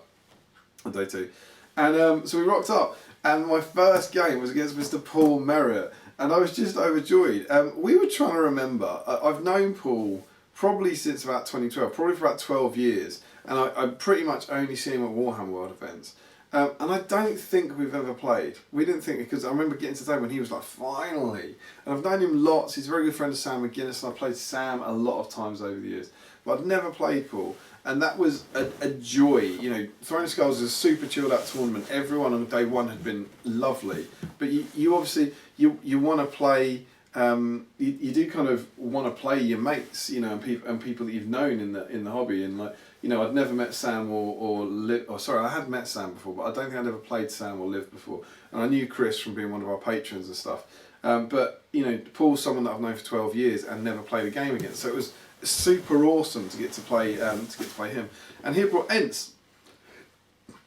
on day 2. And so we rocked up, and my first game was against Mr. Paul Merritt, and I was just overjoyed. We were trying to remember. I've known Paul probably since about 2012, probably for about 12 years, and I pretty much only see him at Warhammer World events. And I don't think we've ever played. We didn't think, because I remember getting to the day when he was like, finally. And I've known him lots. He's a very good friend of Sam McGuinness, and I've played Sam a lot of times over the years. But I've never played Paul. And that was a joy. You know, Throne of Skulls is a super chilled out tournament. Everyone on day 1 had been lovely. But you obviously, you want to play, you do kind of want to play your mates, you know, and people that you've known in the hobby. And like, you know, I'd never met Sam or Liv, or sorry, I had met Sam before, but I don't think I'd ever played Sam or Liv before. And I knew Chris from being one of our patrons and stuff. But, you know, Paul's someone that I've known for 12 years and never played a game against. So it was super awesome to get to play him. And he brought Ents.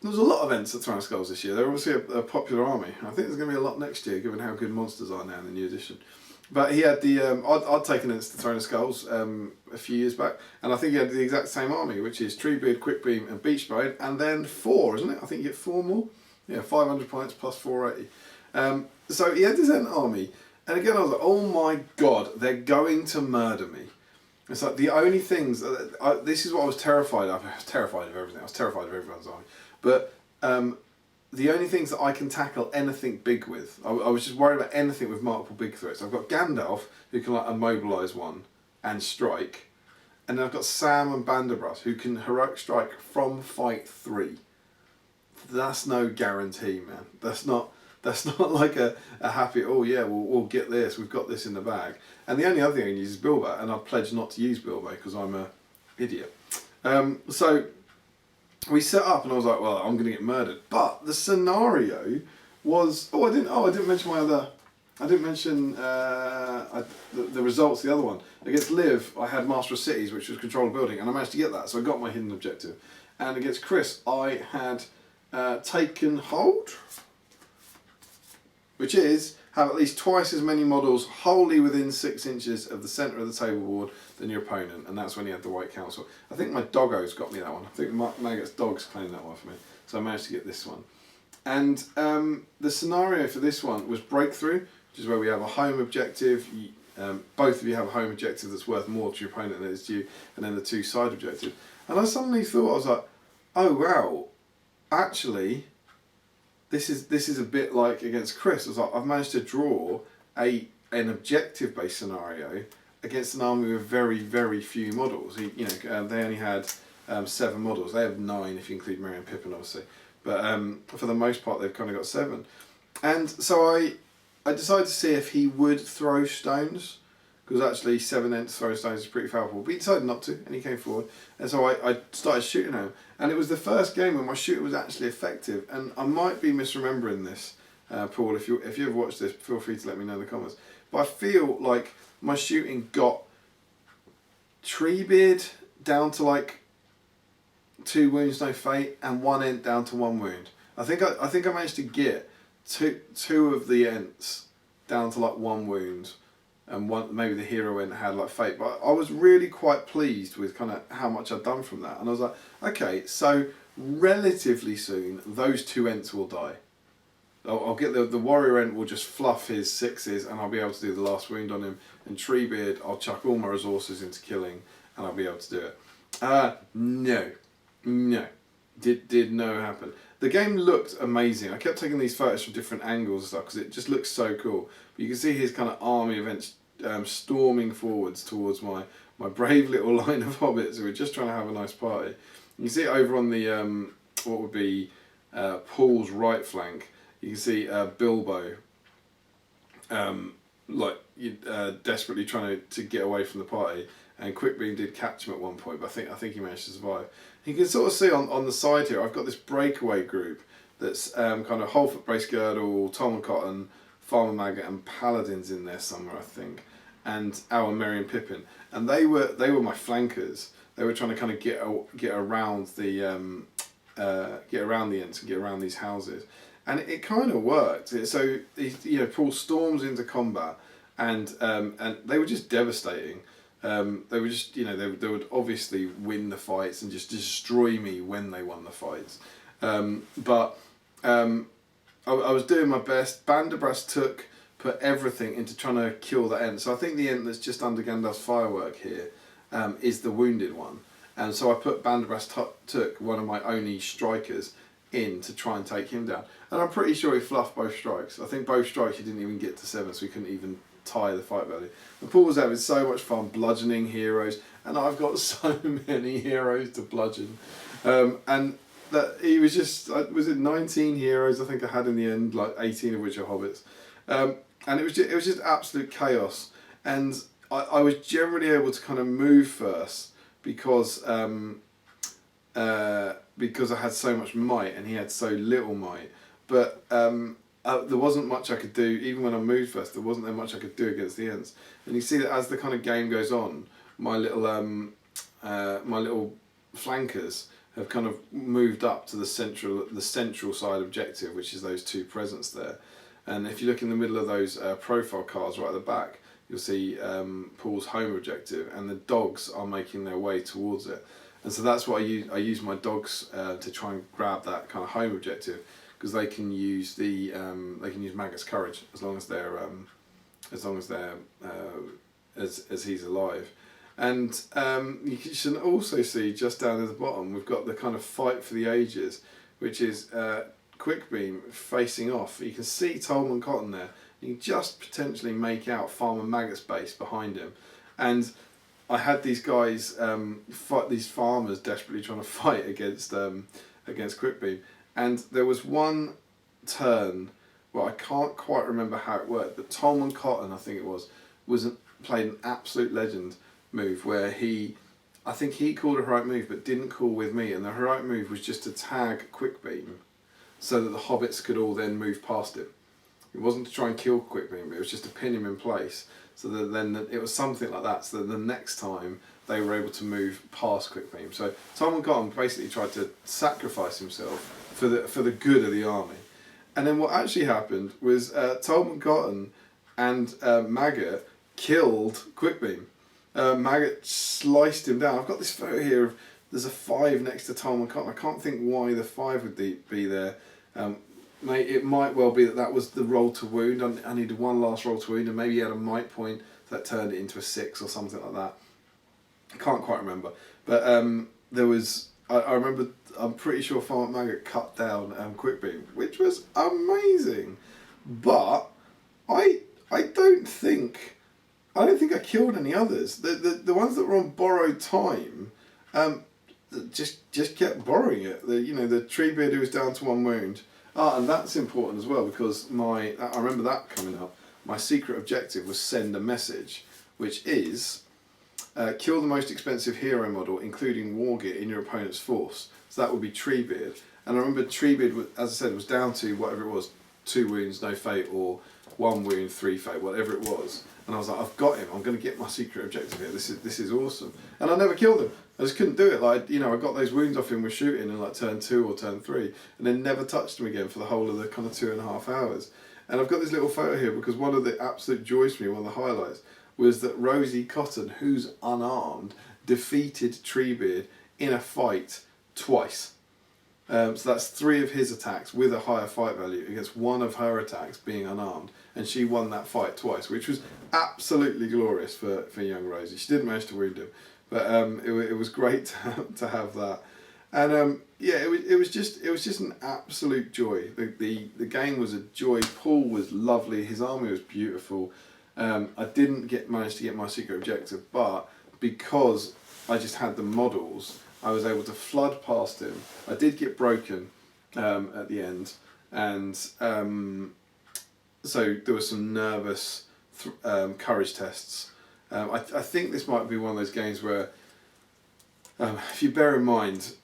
There was a lot of Ents at Throne of Skulls this year. They're obviously a popular army. I think there's going to be a lot next year, given how good monsters are now in the new edition. But he had the, I'd taken Ents to Throne of Skulls a few years back, and I think he had the exact same army, which is Treebeard, Quickbeam and Beachblade, and then 4, isn't it? I think you get 4 more? Yeah, 500 points plus 480. So he had this Ent army, and again I was like, oh my god, they're going to murder me. It's like the only things, this is what I was terrified of. I was terrified of everything. I was terrified of everyone's army. But the only things that I can tackle anything big with, I was just worried about anything with multiple big threats. I've got Gandalf, who can like immobilise one and strike. And then I've got Sam and Banderbrush, who can heroic strike from fight 3. That's no guarantee, man. That's not like a happy, oh yeah, we'll get this, we've got this in the bag. And the only other thing I use is Bilbo, and I pledged not to use Bilbo because I'm a idiot. So we set up, and I was like, well, I'm going to get murdered. But the scenario was, I didn't mention the results. The other one against Liv, I had Master of Cities, which was control of building, and I managed to get that, so I got my hidden objective. and against Chris I had taken hold, which is have at least twice as many models wholly within 6 inches of the centre of the table board than your opponent, and that's when he had the White Council. I think my doggo's got me that one. I think Maggot's dog's claimed that one for me, so I managed to get this one. And the scenario for this one was Breakthrough, which is where we have a home objective. Both of you have a home objective that's worth more to your opponent than it is to you, and then the 2 side objectives. And I suddenly thought, I was like, oh wow, actually, this is a bit like against Chris. I was like, I've managed to draw an objective-based scenario against an army with very, very few models. They only had 7 models. They have 9 if you include Merry and Pippin, obviously. But for the most part, they've kind of got 7. And so I decided to see if he would throw stones, because actually 7 Ents throwing stones is pretty powerful. But he decided not to, and he came forward. And so I started shooting him. And it was the first game when my shooting was actually effective. And I might be misremembering this, Paul. If you ever watched this, feel free to let me know in the comments. But I feel like my shooting got Treebeard down to like 2 wounds, no fate, and 1 Ent down to 1 wound. I think I managed to get two of the Ents down to like 1 wound, and maybe the hero Ent had like fate. But I was really quite pleased with kind of how much I'd done from that, and I was like, okay, so relatively soon those 2 Ents will die. I'll get the warrior Ent will just fluff his 6s, and I'll be able to do the last wound on him. And Treebeard, I'll chuck all my resources into killing, and I'll be able to do it. No, did no happen. The game looked amazing. I kept taking these photos from different angles and stuff because it just looks so cool. But you can see his kind of army of Ents storming forwards towards my brave little line of hobbits who were just trying to have a nice party. You can see it over on the what would be Paul's right flank. You can see Bilbo desperately trying to get away from the party, and Quickbeam did catch him at one point, but I think he managed to survive. You can sort of see on the side here, I've got this breakaway group that's kind of Wholefoot Bracegirdle, Tom and Cotton, Farmer Maggot, and Paladins in there somewhere, I think, and our Merry and Pippin, and they were my flankers. They were trying to kind of get around the Ents and get around these houses. And it kind of worked. So Paul storms into combat, and they were just devastating. They were just they would obviously win the fights and just destroy me when they won the fights. But I was doing my best. Bandabras put everything into trying to kill the Ent. So I think the Ent that's just under Gandalf's firework here is the wounded one. And so I put Bandabras took one of my only strikers in to try and take him down. And I'm pretty sure he fluffed both strikes. I think both strikes he didn't even get to 7, so he couldn't even tie the fight value. And Paul was having so much fun bludgeoning heroes, and I've got so many heroes to bludgeon. And that he was just, was it 19 heroes I think I had in the end, like 18 of which are hobbits. And it was just absolute chaos. And I was generally able to kind of move first because I had so much might and he had so little might. But there wasn't much I could do, even when I moved first, there wasn't that much I could do against the Ents. And you see that as the kind of game goes on, my little flankers have kind of moved up to the central side objective, which is those 2 presents there. And if you look in the middle of those profile cards right at the back, you'll see Paul's home objective, and the dogs are making their way towards it. And so that's what I use my dogs to try and grab that kind of home objective, because they can use Maggot's courage as long as he's alive. And you can also see just down at the bottom we've got the kind of fight for the ages, which is Quickbeam facing off. You can see Tolman Cotton there. You can just potentially make out Farmer Maggot's base behind him, and I had these guys fight these farmers desperately trying to fight against Quickbeam. And there was one turn, well, I can't quite remember how it worked, but Tom and Cotton, I think it was played an absolute legend move where I think he called a heroic move but didn't call with me, and the heroic move was just to tag Quickbeam so that the hobbits could all then move past him. It wasn't to try and kill Quickbeam, but it was just to pin him in place, so that then it was something like that, so that the next time they were able to move past quick beam. So Tom Cotton basically tried to sacrifice himself for the good of the army. And then what actually happened was Tolman Cotton and Maggot killed Quickbeam. Maggot sliced him down. I've got this photo here of, there's a 5 next to Tolman Cotton. I can't think why the 5 would be there. It might well be that was the roll to wound. I needed one last roll to wound, and maybe he had a might point that turned it into a 6 or something like that. I can't quite remember. But there was, I remember, I'm pretty sure Farmer Maggot cut down Quickbeam, which was amazing. But I don't think I killed any others. The ones that were on borrowed time, just kept borrowing it. The Treebeard who was down to 1 wound. And that's important as well, because I remember that coming up. My secret objective was send a message, which is kill the most expensive hero model, including war gear, in your opponent's force. So that would be Treebeard. And I remember Treebeard, as I said, was down to whatever it was, 2 wounds, no fate, or 1 wound, 3 fate, whatever it was. And I was like, I've got him. I'm going to get my secret objective here. This is awesome. And I never killed him. I just couldn't do it. I got those wounds off him with shooting in like turn 2 or turn 3, and then never touched him again for the whole of the kind of 2.5 hours. And I've got this little photo here because one of the absolute joys for me, one of the highlights, was that Rosie Cotton, who's unarmed, defeated Treebeard in a fight twice. So that's 3 of his attacks with a higher fight value against 1 of her attacks being unarmed, and she won that fight twice, which was absolutely glorious for young Rosie. She didn't manage to wound him, but it was great to have that. And it was just an absolute joy. The game was a joy. Paul was lovely. His army was beautiful. I didn't manage to get my secret objective, but because I just had the models, I was able to flood past him. I did get broken at the end, and so there were some nervous courage tests. I think this might be one of those games where, if you bear in mind,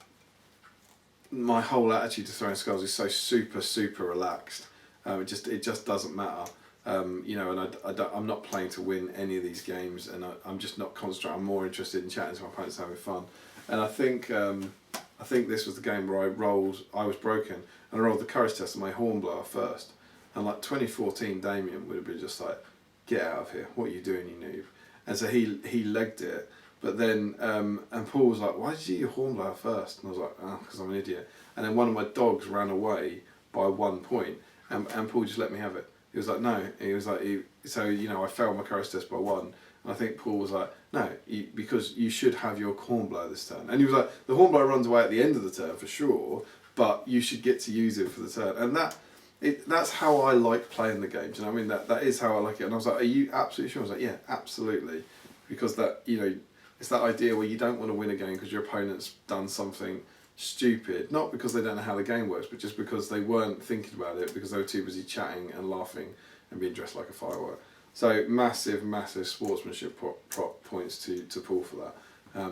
my whole attitude to throwing skulls is so super relaxed. It just doesn't matter. And I'm not playing to win any of these games, and I'm just not concentrating. I'm more interested in chatting to my opponents, having fun. And I think this was the game where I was broken, and I rolled the courage test on my Hornblower first. And like 2014 Damian would have been just like, get out of here, what are you doing, you noob? And so he legged it, but then, and Paul was like, why did you get your Hornblower first? And I was like, oh, because I'm an idiot. And then one of my dogs ran away by 1 point, and Paul just let me have it. He was like, no. He was like, I failed my courage test by 1. And I think Paul was like, no, because you should have your Hornblower this turn. And he was like, the Hornblower runs away at the end of the turn for sure, but you should get to use it for the turn. And that's how I like playing the game. Do you know what I mean? That is how I like it. And I was like, are you absolutely sure? I was like, yeah, absolutely. Because it's that idea where you don't want to win a game because your opponent's done something stupid, not because they don't know how the game works, but just because they weren't thinking about it, because they were too busy chatting and laughing and being dressed like a firework. So massive sportsmanship points to Paul for that.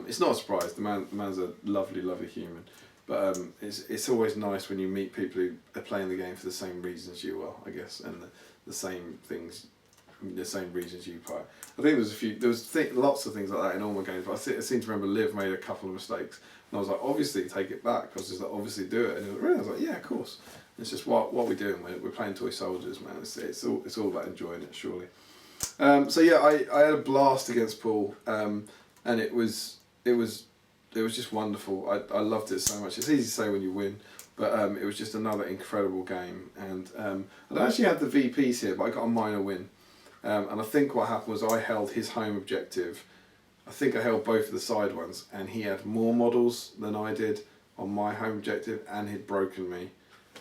It's not a surprise. The man's a lovely human, but it's always nice when you meet people who are playing the game for the same reasons you are, I guess, and the same reasons you play. I think there was lots of things like that in all my games, but I seem to remember Liv made a couple of mistakes, and I was like, obviously take it back. I was just like, obviously do it, and he was like, really? I was like, yeah, of course. And it's just what we're doing. We're playing toy soldiers, man. It's all about enjoying it, surely. So yeah, I had a blast against Paul, and it was just wonderful. I loved it so much. It's easy to say when you win, but it was just another incredible game. And I don't actually have the VPs here, but I got a minor win. And I think what happened was I held his home objective. I think I held both of the side ones, and he had more models than I did on my home objective, and he'd broken me.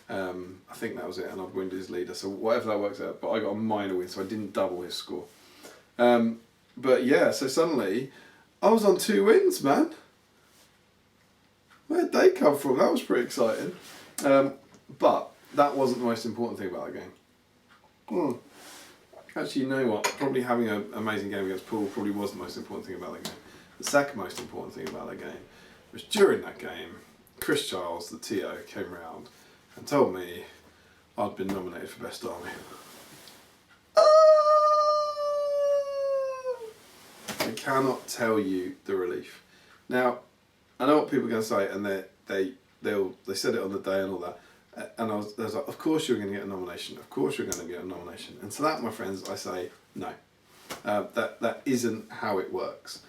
I think that was it, and I'd wounded his leader, so whatever that works out, but I got a minor win, so I didn't double his score. But yeah, so suddenly I was on 2 wins, man. Where'd they come from? That was pretty exciting. But that wasn't the most important thing about the game. Actually, you know what? Probably having an amazing game against Paul probably was the most important thing about the game. The second most important thing about the game was during that game, Chris Charles, the TO, came round and told me I'd been nominated for Best Army. cannot tell you the relief. Now, I know what people are going to say, and they said it on the day and all that. And I was like, of course you're going to get a nomination. Of course you're going to get a nomination. And to that, my friends, I say no. That isn't how it works.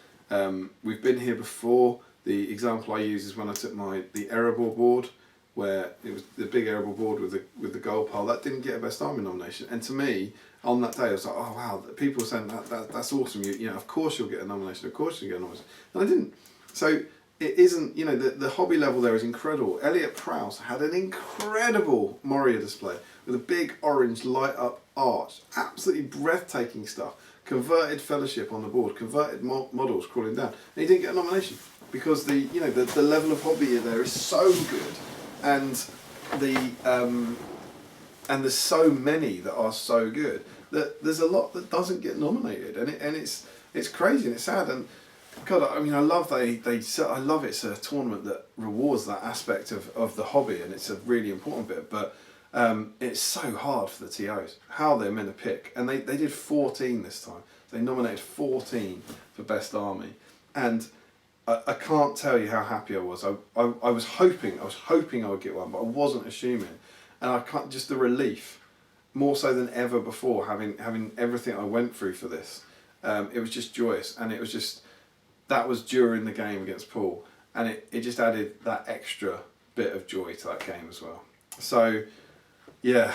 We've been here before. The example I use is when I took the Erebor board, where it was the big Erebor board with the gold pile. That didn't get a Best Army nomination. And to me, on that day, I was like, oh wow, people were saying that's awesome. You know, of course you'll get a nomination. Of course you'll get a nomination. And I didn't. So it isn't, you know, the hobby level there is incredible. Elliot Prowse had an incredible Moria display with a big orange light up arch. Absolutely breathtaking stuff. Converted Fellowship on the board, converted models crawling down. And he didn't get a nomination because the level of hobby there is so good, and there's so many that are so good that there's a lot that doesn't get nominated, and it's crazy and it's sad. And God, I mean, I love I love it's a tournament that rewards that aspect of the hobby, and it's a really important bit. But it's so hard for the TOs how they're meant to pick, and they did 14 this time. They nominated 14 for Best Army, and I can't tell you how happy I was. I was hoping I would get one, but I wasn't assuming, and I can't, just the relief, more so than ever before, having everything I went through for this. It was just joyous, and it was just. That was during the game against Paul, and it just added that extra bit of joy to that game as well. So, yeah,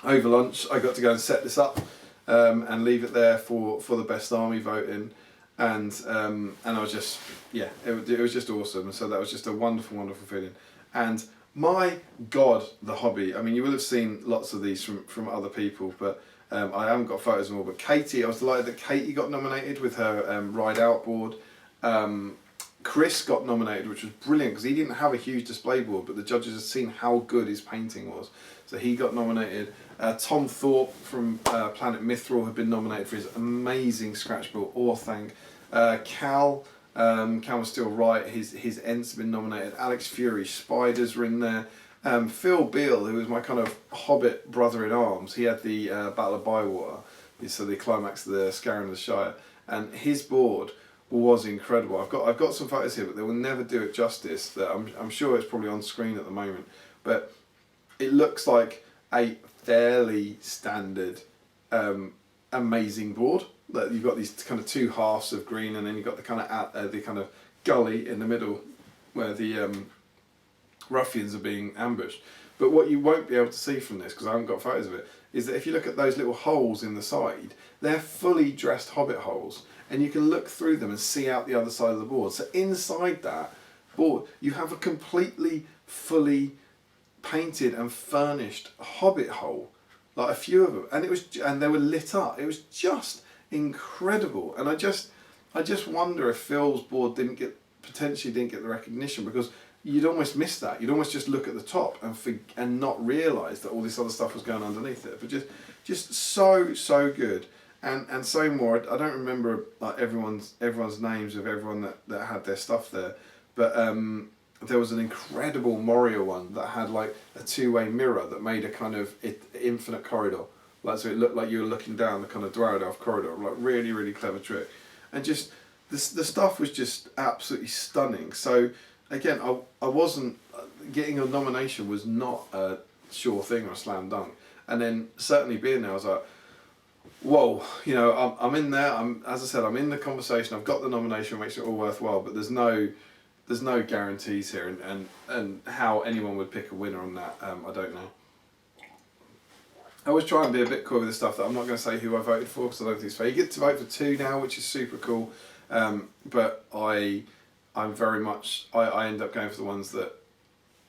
over lunch I got to go and set this up and leave it there for the Best Army voting, and I was just, yeah, it was just awesome. And so that was just a wonderful, wonderful feeling. And my God, the hobby. I mean, you will have seen lots of these from other people, but. I haven't got photos of them all, but Katie, I was delighted that Katie got nominated with her Ride Out board. Chris got nominated, which was brilliant because he didn't have a huge display board, but the judges had seen how good his painting was. So he got nominated. Tom Thorpe from Planet Mithril had been nominated for his amazing scratch built Orthang. Cal was still right, his Ents have been nominated. Alex Fury, Spiders were in there. Phil Beale, who was my kind of Hobbit brother-in-arms, he had the Battle of Bywater, so the climax of the Scarron of the Shire, and his board was incredible. I've got some photos here, but they will never do it justice. That I'm sure it's probably on screen at the moment, but it looks like a fairly standard, amazing board. That you've got these kind of two halves of green, and then you've got the kind of gully in the middle where the ruffians are being ambushed. But what you won't be able to see from this, because I haven't got photos of it, is that if you look at those little holes in the side, they're fully dressed hobbit holes, and you can look through them and see out the other side of the board. So inside that board you have a completely fully painted and furnished hobbit hole, like a few of them, and they were lit up. It was just incredible. And I just wonder if Phil's board potentially didn't get the recognition, because you'd almost miss that. You'd almost just look at the top and not realise that all this other stuff was going underneath it. But just so good, and so more. I don't remember like everyone's names of everyone that had their stuff there, but there was an incredible Moria one that had like a two-way mirror that made a kind of infinite corridor, like so it looked like you were looking down the kind of Dwarrowdale corridor. Like really, really clever trick, and just the stuff was just absolutely stunning. So. Again, I wasn't getting a nomination was not a sure thing or a slam dunk, and then certainly being there, I was like, whoa, you know, I'm in there. As I said, I'm in the conversation. I've got the nomination, makes it all worthwhile. But there's no guarantees here, and how anyone would pick a winner on that, I don't know. I always try and be a bit cool with the stuff that I'm not going to say who I voted for, because I don't think it's fair. You get to vote for 2 now, which is super cool, but I'm very much, I end up going for the ones that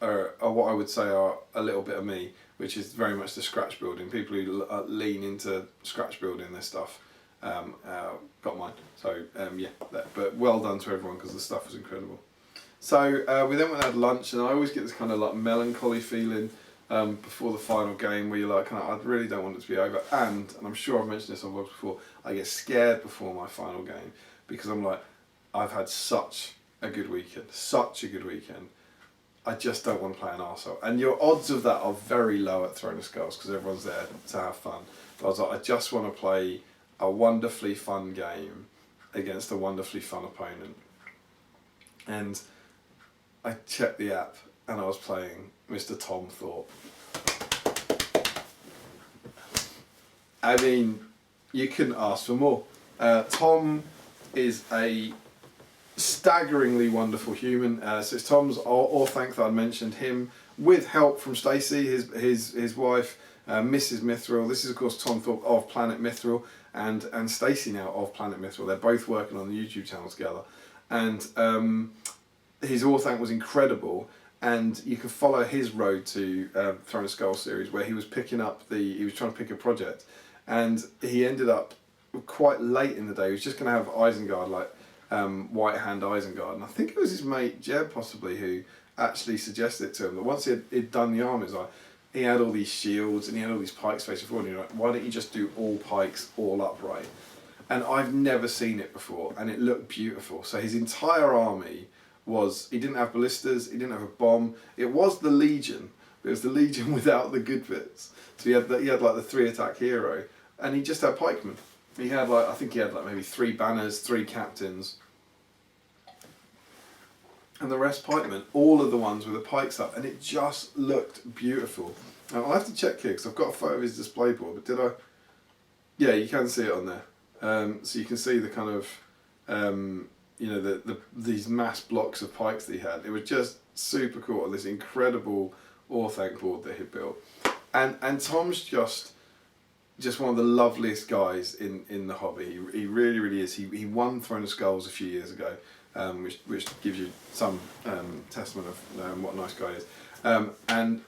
are what I would say are a little bit of me, which is very much the scratch building. People who lean into scratch building their stuff got mine. So yeah, but well done to everyone, because the stuff was incredible. So we then went and had lunch, and I always get this kind of like melancholy feeling before the final game, where you're like, I really don't want it to be over, and I'm sure I've mentioned this on vlogs before, I get scared before my final game, because I'm like, I've had such a good weekend. I just don't want to play an arsehole. And your odds of that are very low at Throne of Skulls, because everyone's there to have fun. But I was like, I just want to play a wonderfully fun game against a wonderfully fun opponent. And I checked the app and I was playing Mr. Tom Thorpe. I mean, you couldn't ask for more. Tom is a staggeringly wonderful human. So it's Tom's Orthanc that I mentioned, him with help from Stacey, his wife, Mrs. Mithril. This is of course Tom Thorpe of Planet Mithril, and Stacey now of Planet Mithril. They're both working on the YouTube channel together, and his Orthanc was incredible. And you can follow his road to Throne of Skull series, where he was picking up he was trying to pick a project, and he ended up quite late in the day. He was just going to have Isengard, like White Hand Isengard, and I think it was his mate Jeb possibly who actually suggested it to him. That once he'd done the armies, like he had all these shields and he had all these pikes facing forward, and you're like, why don't you just do all pikes all upright? And I've never seen it before, and it looked beautiful. So his entire army he didn't have ballistas, he didn't have a bomb. It was the Legion, but it was the Legion without the good bits. So he had like the 3 attack hero, and he just had pikemen. He had I think he had maybe 3 banners, 3 captains, and the rest pikemen. All of the ones with the pikes up, and it just looked beautiful. Now I'll have to check here because I've got a photo of his display board. But did I? Yeah, you can see it on there. So you can see the kind of these mass blocks of pikes that he had. It was just super cool. This incredible Orthanc board that he built, and Tom's just one of the loveliest guys in the hobby. He really, really is. He won Throne of Skulls a few years ago, which gives you some testament of what a nice guy he is. And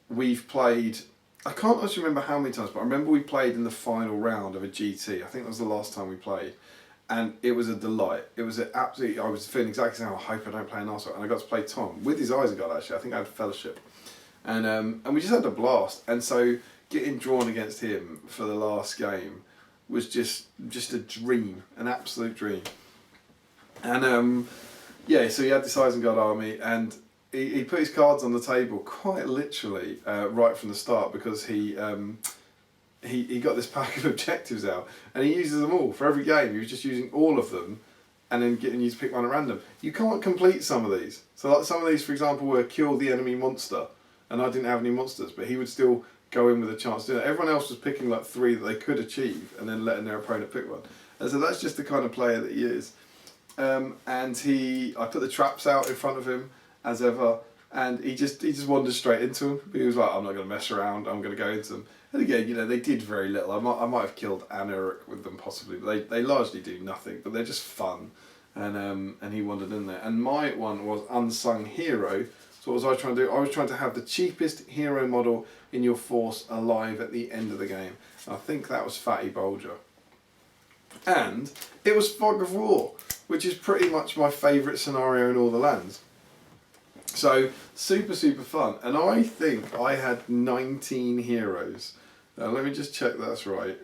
we've played, I can't actually remember how many times, but I remember we played in the final round of a GT. I think that was the last time we played. And it was a delight. It was absolutely, I was feeling exactly the same. I hope I don't play an arsehole. And I got to play Tom with his Isengard actually. I think I had Fellowship. And we just had a blast. And so getting drawn against him for the last game was just a dream, an absolute dream. And so he had this Isengard army, and he put his cards on the table quite literally right from the start, because he got this pack of objectives out, and he uses them all for every game. He was just using all of them, and then getting you to pick one at random. You can't complete some of these. So like some of these, for example, were kill the enemy monster, and I didn't have any monsters, but he would still go in with a chance to do that. Everyone else was picking like 3 that they could achieve, and then letting their opponent pick one. And so that's just the kind of player that he is. And I put the traps out in front of him as ever, and he just wandered straight into them. He was like, I'm not going to mess around, I'm going to go into them. And again, they did very little. I might have killed Anuric with them possibly, but they largely do nothing, but they're just fun. And he wandered in there. And my one was Unsung Hero. So what was I trying to do? I was trying to have the cheapest hero model in your force alive at the end of the game. And I think that was Fatty Bolger. And it was Fog of War, which is pretty much my favourite scenario in all the lands. So super, super fun. And I think I had 19 heroes. Let me just check that's right.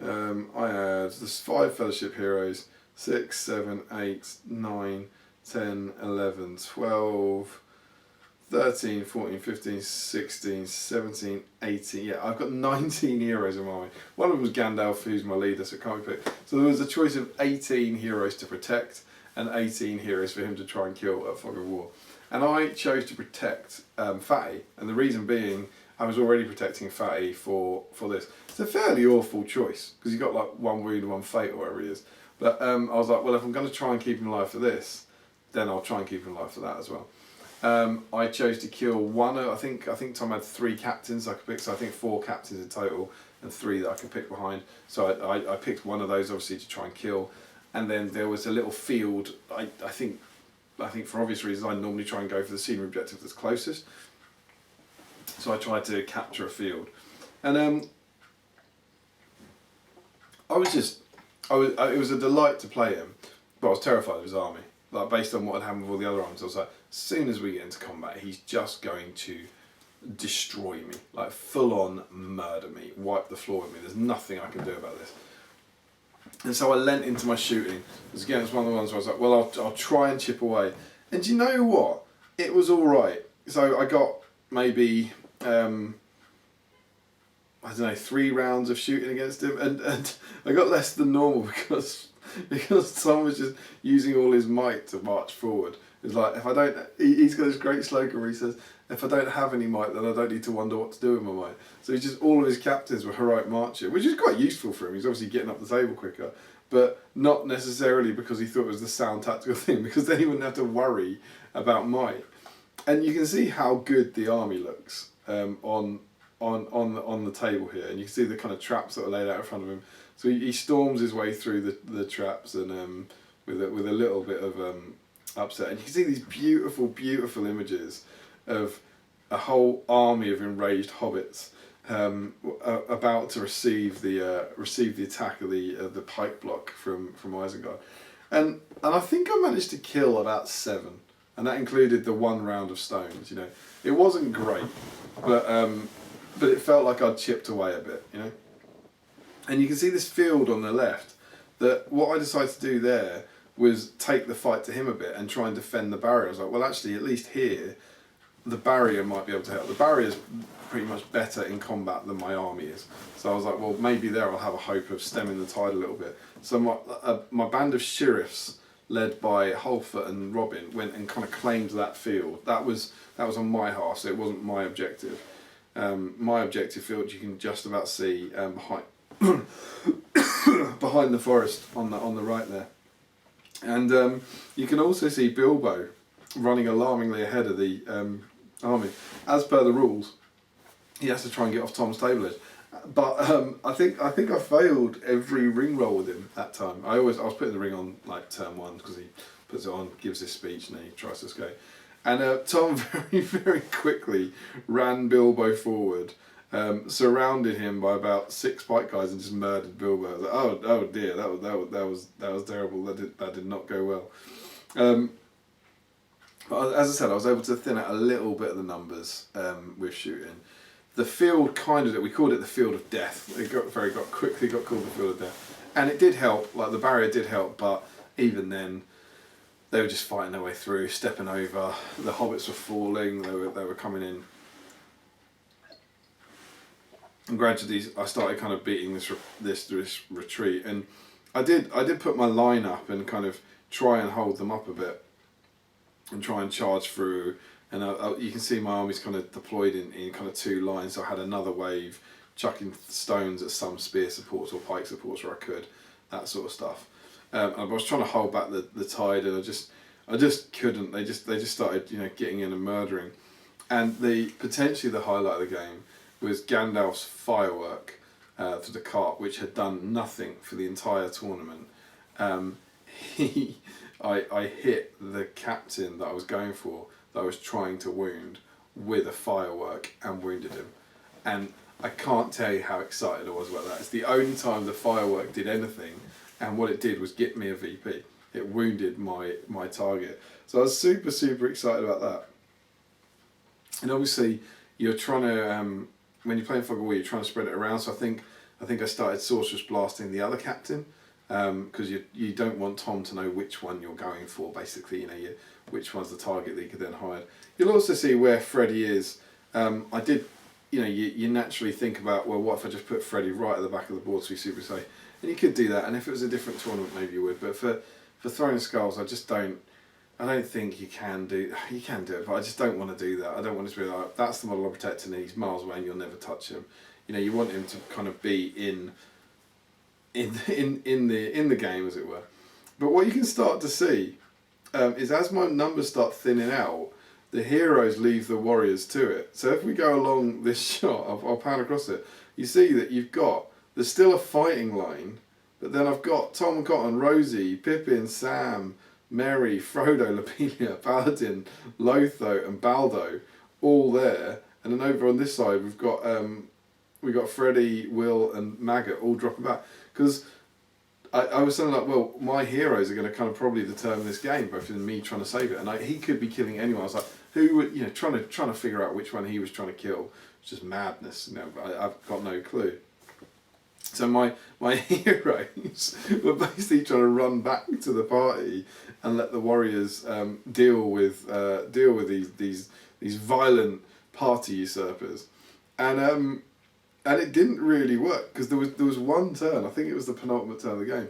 I had 5 Fellowship heroes, 6, 7, 8, 9, 10, 11, 12, 13, 14, 15, 16, 17, 18. Yeah, I've got 19 heroes in my army. One of them was Gandalf, who's my leader, so it can't be picked. So there was a choice of 18 heroes to protect and 18 heroes for him to try and kill at Fog of War. And I chose to protect Fatty, and the reason being I was already protecting Fatty for this. It's a fairly awful choice, because you've got like 1 wound, 1 fate, or whatever it is. But I was like, well, if I'm going to try and keep him alive for this, then I'll try and keep him alive for that as well. I chose to kill one. I think Tom had 3 captains I could pick, so I think 4 captains in total, and 3 that I could pick behind. So I picked one of those obviously to try and kill, and then there was a little field. I think for obvious reasons I normally try and go for the scenery objective that's closest. So I tried to capture a field, and it was a delight to play him, but I was terrified of his army. Like, based on what had happened with all the other armies, I was like, as soon as we get into combat, he's just going to destroy me, like full on murder me, wipe the floor with me. There's nothing I can do about this. And so I leant into my shooting. Because again, it's one of the ones where I was like, well, I'll try and chip away. And do you know what? It was all right. So I got maybe, I don't know, 3 rounds of shooting against him, and I got less than normal because because Tom was just using all his might to march forward. It's like, if I don't, he's got this great slogan where he says, if I don't have any might, then I don't need to wonder what to do with my might. So he's just, all of his captains were heroic marching, which is quite useful for him. He's obviously getting up the table quicker, but not necessarily because he thought it was the sound tactical thing, because then he wouldn't have to worry about might. And you can see how good the army looks on the table here, and you can see the kind of traps that are laid out in front of him. So he storms his way through the traps, and with a little bit of upset. And you can see these beautiful, beautiful images of a whole army of enraged hobbits about to receive the attack of the pike block from Isengard. And I think I managed to kill about 7, and that included the 1 round of stones. You know, it wasn't great, but it felt like I'd chipped away a bit. You know, and you can see this field on the left. That what I decided to do there was take the fight to him a bit and try and defend the barrier. I was like, well, actually, at least here, the barrier might be able to help. The barrier's pretty much better in combat than my army is. So I was like, well, maybe there I'll have a hope of stemming the tide a little bit. So my band of sheriffs, led by Halford and Robin, went and kind of claimed that field. That was on my half, so it wasn't my objective. My objective field you can just about see behind behind the forest on the right there. And you can also see Bilbo running alarmingly ahead of the army. As per the rules, he has to try and get off Tom's table edge. But I think I failed every ring roll with him that time. I was putting the ring on like turn 1 because he puts it on, gives his speech, and then he tries to escape. And Tom very, very quickly ran Bilbo forward, surrounded him by about 6 pike guys, and just murdered Bilbo. I was like, oh dear, that was terrible. That did not go well. But as I said, I was able to thin out a little bit of the numbers with shooting. The field we called it the Field of Death. It quickly got called the Field of Death, and it did help. Like, the barrier did help, but even then, they were just fighting their way through, stepping over. The hobbits were falling. They were coming in. And gradually, I started kind of beating this retreat, and I did put my line up and kind of try and hold them up a bit, and try and charge through. And you can see my army's kind of deployed in kind of 2 lines. So I had another wave, chucking stones at some spear supports or pike supports where I could, that sort of stuff. And I was trying to hold back the tide, and I just couldn't. They just started, you know, getting in and murdering. And potentially the highlight of the game was Gandalf's firework to the cart, which had done nothing for the entire tournament. I hit the captain that I was going for, that I was trying to wound, with a firework, and wounded him. And I can't tell you how excited I was about that. It's the only time the firework did anything, and what it did was get me a VP. It wounded my target. So I was super, super excited about that. And obviously, you're trying to, when you're playing Fog of War, you're trying to spread it around. So I think I started Sorceress Blasting the other captain, because you don't want Tom to know which one you're going for, basically. You know, which one's the target that you could then hide. You'll also see where Freddy is. I did, you know, you naturally think about, well, what if I just put Freddy right at the back of the board so he's super safe? And you could do that, and if it was a different tournament, maybe you would. But for Throwing Skulls, I don't think you can do it, but I just don't want to do that. I don't want it to be like, that's the model I'm protecting, and he's miles away and you'll never touch him. You know, you want him to kind of be in the game, as it were. But what you can start to see is, as my numbers start thinning out, the heroes leave the warriors to it. So if we go along this shot, I'll pan across it, you see that there's still a fighting line, but then I've got Tom, Cotton, Rosie, Pippin, Sam, Merry, Frodo, Lopelia, Paladin, Lotho and Baldo all there, and then over on this side we've got Freddy, Will and Maggot all dropping back, because I was saying, like, well, my heroes are going to kind of probably determine this game, both in me trying to save it, and he could be killing anyone. I was like, who would, you know, trying to figure out which one he was trying to kill. It's just madness, you know. I've got no clue. So my heroes were basically trying to run back to the party and let the warriors deal with these violent party usurpers, and it didn't really work, because there was one turn, I think it was the penultimate turn of the game,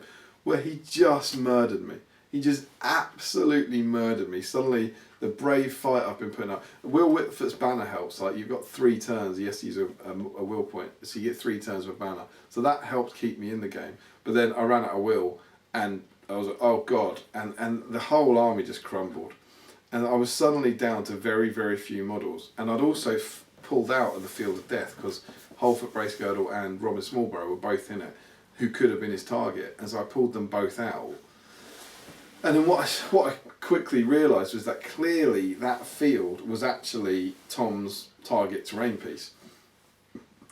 where he just murdered me. He just absolutely murdered me. Suddenly, the brave fight I've been putting up. Will Whitford's banner helps. Like, you've got 3 turns. He has to use a will point, so you get 3 turns with banner. So that helped keep me in the game. But then I ran out of will, and I was like, oh god, and the whole army just crumbled. And I was suddenly down to very, very few models. And I'd also pulled out of the field of death, because Holfoot Bracegirdle and Robin Smallborough were both in it, who could have been his target. And so I pulled them both out. And then what I quickly realised was that clearly that field was actually Tom's target terrain piece.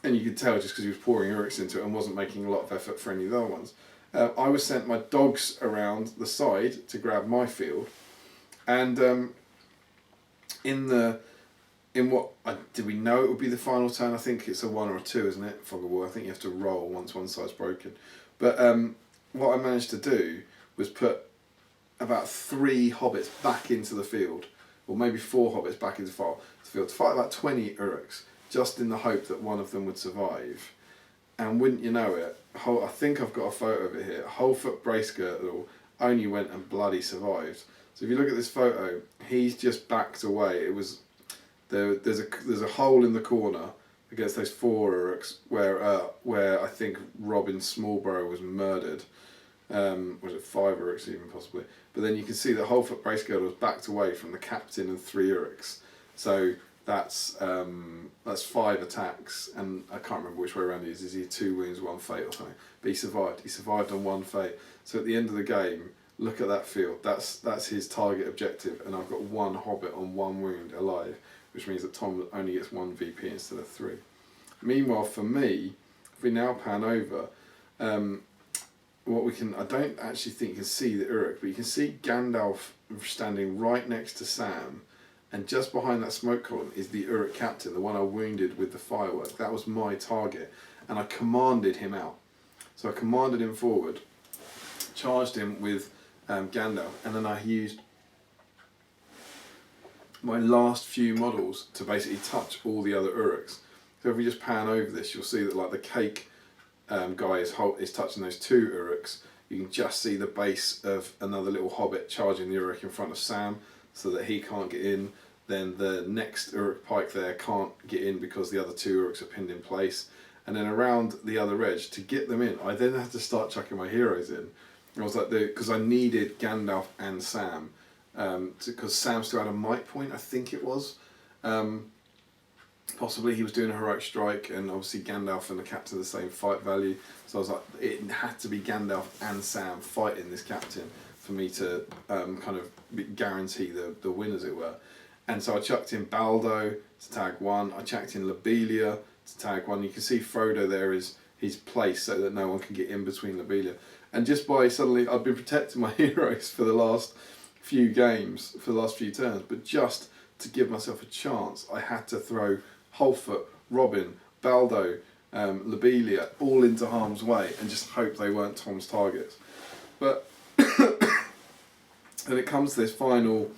And you could tell just because he was pouring Uruks into it and wasn't making a lot of effort for any of the other ones. I was sent my dogs around the side to grab my field. And did we know it would be the final turn? I think it's a 1 or a 2, isn't it? Fog of War. I think you have to roll once one side's broken. But what I managed to do was put about 3 hobbits back into the field, or maybe 4 hobbits back into the field, to fight about 20 Uruks, just in the hope that one of them would survive. And wouldn't you know it, I think I've got a photo of it here, Holfoot Bracegirdle only went and bloody survived. So if you look at this photo, he's just backed away. It was there's a hole in the corner against those 4 Uruks where I think Robin Smallborough was murdered. Was it 5 Uruks even possibly? But then you can see that Holfoot Bracegirdle was backed away from the captain and 3 Uruks. So that's 5 attacks, and I can't remember which way around he is. Is he 2 wounds, 1 fate or something? But he survived. He survived on 1 fate. So at the end of the game, look at that field. That's his target objective, and I've got 1 hobbit on 1 wound alive, which means that Tom only gets 1 VP instead of 3. Meanwhile, for me, if we now pan over, I don't actually think you can see the Uruk, but you can see Gandalf standing right next to Sam, and just behind that smoke column is the Uruk captain, the one I wounded with the firework. That was my target, and I commanded him out. So I commanded him forward, charged him with Gandalf, and then I used my last few models to basically touch all the other Uruks. So if we just pan over this, you'll see that like the cake guy is touching those 2 Uruks. You can just see the base of another little hobbit charging the Uruk in front of Sam, so that he can't get in. Then the next Uruk pike there can't get in because the other 2 Uruks are pinned in place. And then around the other edge, to get them in, I then had to start chucking my heroes in. And I was like, because I needed Gandalf and Sam, because Sam still had a might point, I think it was. Possibly he was doing a heroic strike, and obviously Gandalf and the captain are the same fight value. So I was like, it had to be Gandalf and Sam fighting this captain for me to kind of guarantee the win, as it were. And so I chucked in Baldo to tag 1. I chucked in Lobelia to tag 1. You can see Frodo there is his place so that no one can get in between Lobelia. And just by suddenly, I've been protecting my heroes for the last few games, for the last few turns, but just to give myself a chance, I had to throw Holfoot, Robin, Baldo, Lobelia all into harm's way and just hope they weren't Tom's targets. But then it comes to this final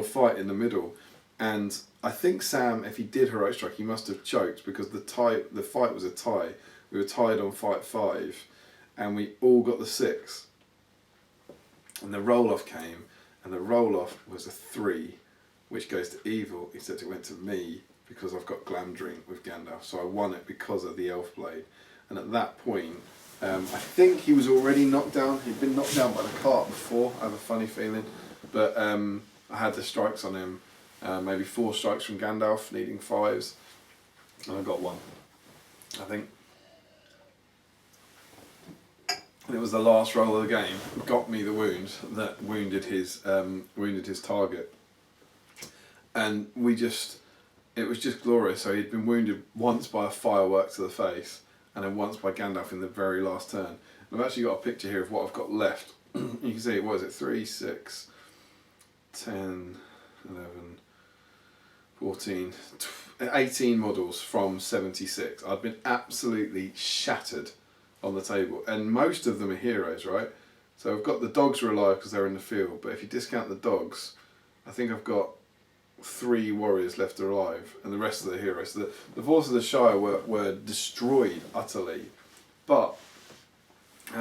fight in the middle, and I think Sam, if he did heroic strike, he must have choked, because the fight was a tie. We were tied on fight 5, and we all got the 6. And the roll-off came, and the roll-off was a 3, which goes to evil, except it went to me because I've got Glamdring with Gandalf. So I won it because of the Elf Blade. And at that point, I think he was already knocked down. He'd been knocked down by the cart before, I have a funny feeling. But I had the strikes on him, maybe 4 strikes from Gandalf, needing 5s, and I got 1, I think. And it was the last roll of the game, got me the wound that wounded his target. And it was just glorious. So he'd been wounded once by a firework to the face, and then once by Gandalf in the very last turn. And I've actually got a picture here of what I've got left. You can see, what is it, 3, 6, 10, 11, 14, 18 models from 76. I've been absolutely shattered on the table, and most of them are heroes, right? So I've got the dogs are alive because they're in the field, but if you discount the dogs, I think I've got 3 warriors left alive, and the rest of the heroes. So the forces of the Shire were destroyed utterly, but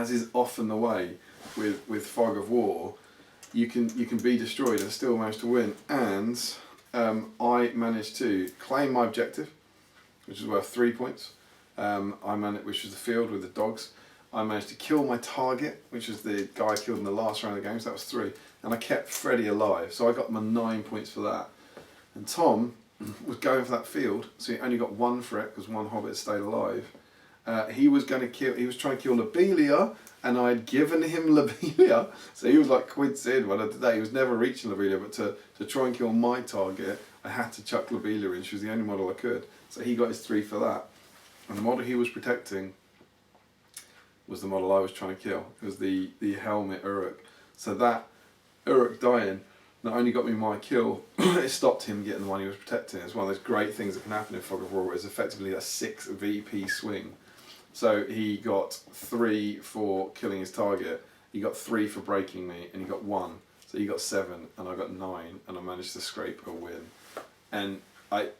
as is often the way with Fog of War, you can be destroyed and still manage to win. And I managed to claim my objective, which was worth 3 points. Which was the field with the dogs. I managed to kill my target, which was the guy I killed in the last round of the game, so that was 3. And I kept Freddy alive, so I got my 9 points for that. And Tom was going for that field, so he only got 1 for it because 1 hobbit stayed alive. He was trying to kill Lobelia, and I had given him Lobelia, so he was like quids in one of the day. He was never reaching Lobelia, but to try and kill my target, I had to chuck Lobelia in. She was the only model I could, so he got his 3 for that. And the model he was protecting was the model I was trying to kill. It was the helmet Uruk. So that Uruk dying not only got me my kill, it stopped him getting the one he was protecting. It's one of those great things that can happen in Fog of War. It's effectively a 6 VP swing. So he got 3 for killing his target, he got 3 for breaking me, and he got 1. So he got 7, and I got 9, and I managed to scrape a win. And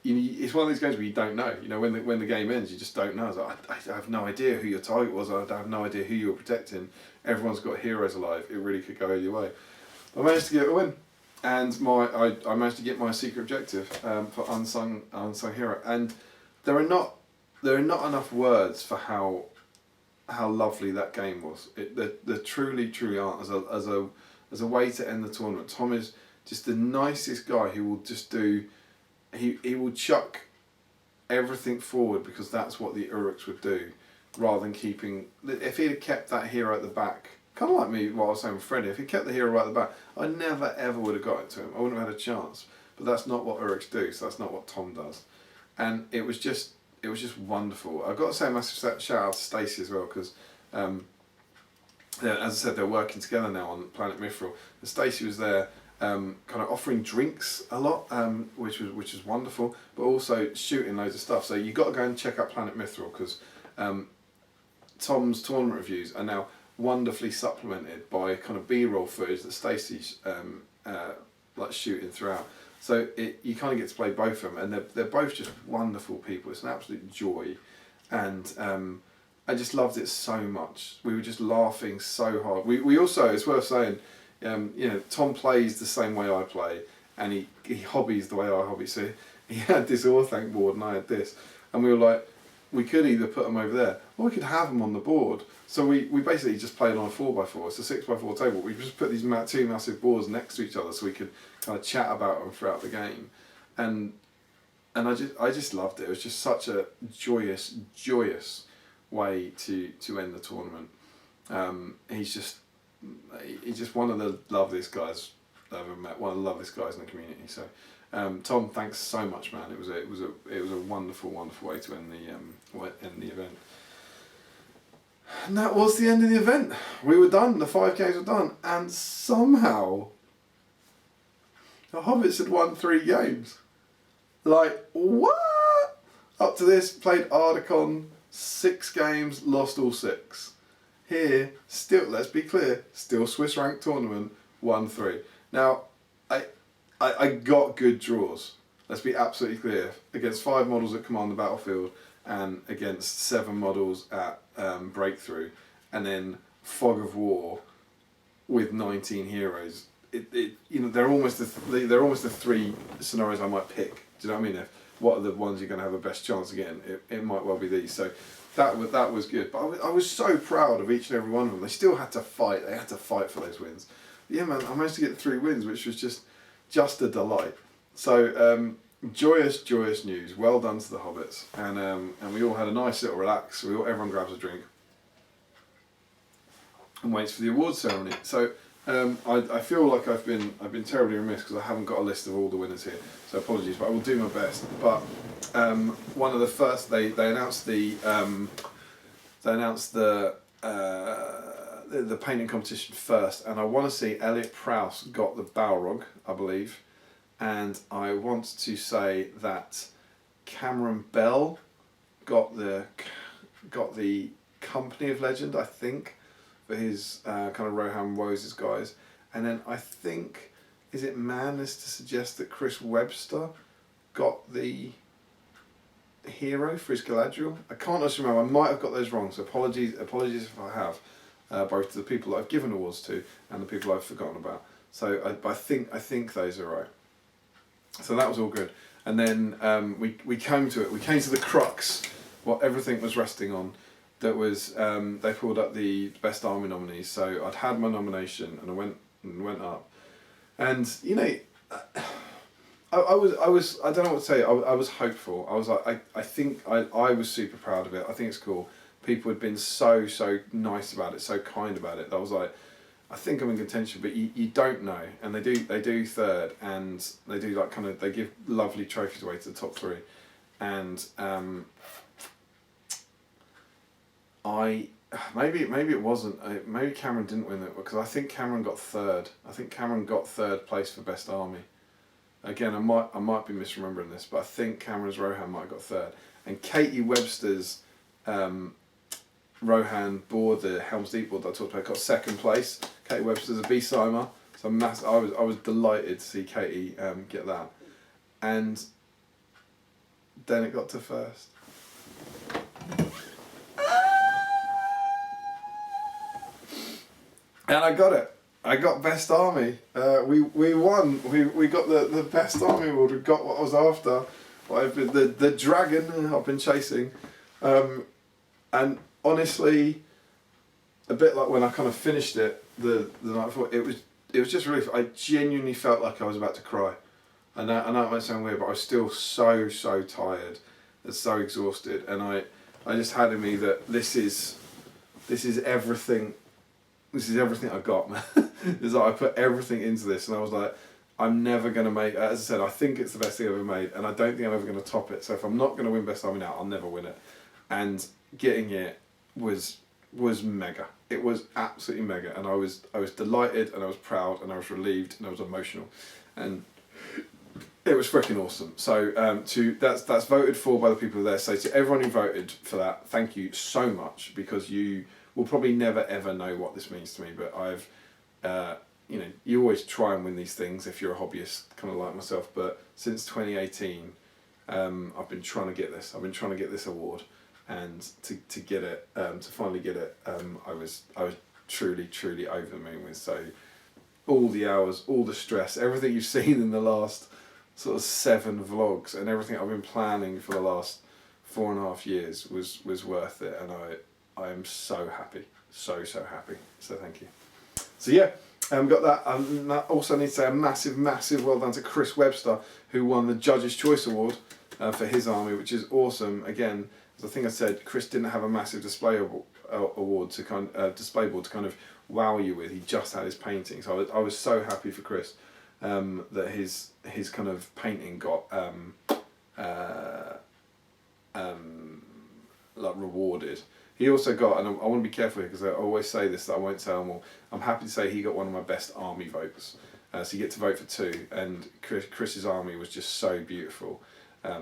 it's one of these games where you don't know. You know, when the game ends, you just don't know. I have no idea who your target was. I have no idea who you were protecting. Everyone's got heroes alive. It really could go either way. I managed to get a win, and I managed to get my secret objective for unsung hero. And there are not enough words for how lovely that game was. There truly aren't. As a way to end the tournament, Tom is just the nicest guy who will just do. He will chuck everything forward because that's what the Uruks would do, rather than keeping. If he'd have kept that hero at the back, kind of like me, what I was saying with Freddy, if he kept the hero right at the back, I never ever would have got it to him. I wouldn't have had a chance. But that's not what Uruks do, so that's not what Tom does. And it was just wonderful. I've got to say a massive shout out to Stacey as well, because as I said, they're working together now on Planet Mithril. And Stacey was there. Kind of offering drinks a lot, which was wonderful, but also shooting loads of stuff. So you got to go and check out Planet Mithril, because Tom's tournament reviews are now wonderfully supplemented by kind of B-roll footage that Stacey's like shooting throughout. So you kind of get to play both of them, and they're both just wonderful people. It's an absolute joy, and I just loved it so much. We were just laughing so hard. We also, it's worth saying. Tom plays the same way I play, and he hobbies the way I hobby. So he had this Orthanc board and I had this, and we were like, we could either put them over there or we could have them on the board. So we basically just played on a 4x4. It's a 6x4 table. We just put these 2 massive boards next to each other so we could kind of chat about them throughout the game, and I just loved it. It was just such a joyous way to end the tournament. He's just one of the loveliest guys I've ever met. One of the loveliest guys in the community. So, Tom, thanks so much, man. It was a wonderful way to end the event. And that was the end of the event. We were done. The 5Ks were done, and somehow the Hobbits had won 3 games. Like, what? Up to this, played Ardacon 6 games, lost all 6. Here, still, let's be clear, still Swiss ranked tournament, 1-3. Now, I got good draws. Let's be absolutely clear. Against 5 models that command the battlefield, and against 7 models at Breakthrough, and then Fog of War with 19 heroes. They're almost the 3 scenarios I might pick. Do you know what I mean? What are the ones you're going to have the best chance of getting? It might well be these. So. That was good, but I was so proud of each and every one of them. They still had to fight. They had to fight for those wins. But yeah, man, I managed to get 3 wins, which was just a delight. So joyous news. Well done to the Hobbits, and we all had a nice little relax. Everyone grabs a drink and waits for the awards ceremony. So I feel like I've been terribly remiss because I haven't got a list of all the winners here. So apologies, but I will do my best. But one of the first they announced the painting competition first, and I want to see Elliot Prowse got the Balrog, I believe, and I want to say that Cameron Bell got the Company of Legend, I think, for his kind of Rohan Woes' guys, and then I think, is it madness to suggest that Chris Webster got the hero for his Galadriel? I can't actually remember. I might have got those wrong, so apologies if I have. both to the people that I've given awards to and the people I've forgotten about. So I think those are right. So that was all good. And then we came to it. We came to the crux, what everything was resting on. That was they pulled up the best army nominees. So I'd had my nomination and I went up, and you know, I was I don't know what to say. I was hopeful. I was like I think I was super proud of it. I think it's cool. People had been so nice about it, so kind about it. That I was like, I think I'm in contention, but you don't know. And they do third, and they do like kind of, they give lovely trophies away to the top three, and maybe it wasn't, maybe Cameron didn't win it, because I think Cameron got third. I think Cameron got third place for best army. Again, I might be misremembering this, but I think Cameron's Rohan might have got third, and Katie Webster's Rohan board, the Helms Deep board that I talked about, got second place. Katie Webster's a B-Simer, so I was delighted to see Katie get that, and then it got to first. And I got it. I got best army. We won. We got the best army award. We got what I was after. The dragon I've been chasing, and honestly, a bit like when I kind of finished it the night before, it was just relief. I genuinely felt like I was about to cry. I know it might sound weird, but I was still so tired and so exhausted, and I just had in me that this is everything. This is everything I got, man. It's like I put everything into this, and I was like, I'm never going to make, as I said, I think it's the best thing I've ever made, and I don't think I'm ever going to top it. So if I'm not going to win Best Army now, I'll never win it. And getting it was mega. It was absolutely mega, and I was delighted, and I was proud, and I was relieved, and I was emotional, and it was freaking awesome. So that's voted for by the people there. So to everyone who voted for that, thank you so much, because you will probably never ever know what this means to me, but I've, you know, you always try and win these things if you're a hobbyist, kind of like myself, but since 2018, I've been trying to get this. I've been trying to get this award, and to get it, to finally get it, I was truly over the moon with. So all the hours, all the stress, everything you've seen in the last sort of 7 vlogs, and everything I've been planning for the last 4.5 years was worth it, and I am so happy, so happy. So thank you. So yeah, got that. I also need to say a massive well done to Chris Webster, who won the Judges' Choice Award for his army, which is awesome. Again, as I think I said, Chris didn't have a massive display award to display board to kind of wow you with. He just had his painting. So I was so happy for Chris that his kind of painting got like rewarded. He also got, and I want to be careful here because I always say this, that I won't say them all. I'm happy to say he got one of my best army votes. So you get to vote for 2, and Chris's army was just so beautiful.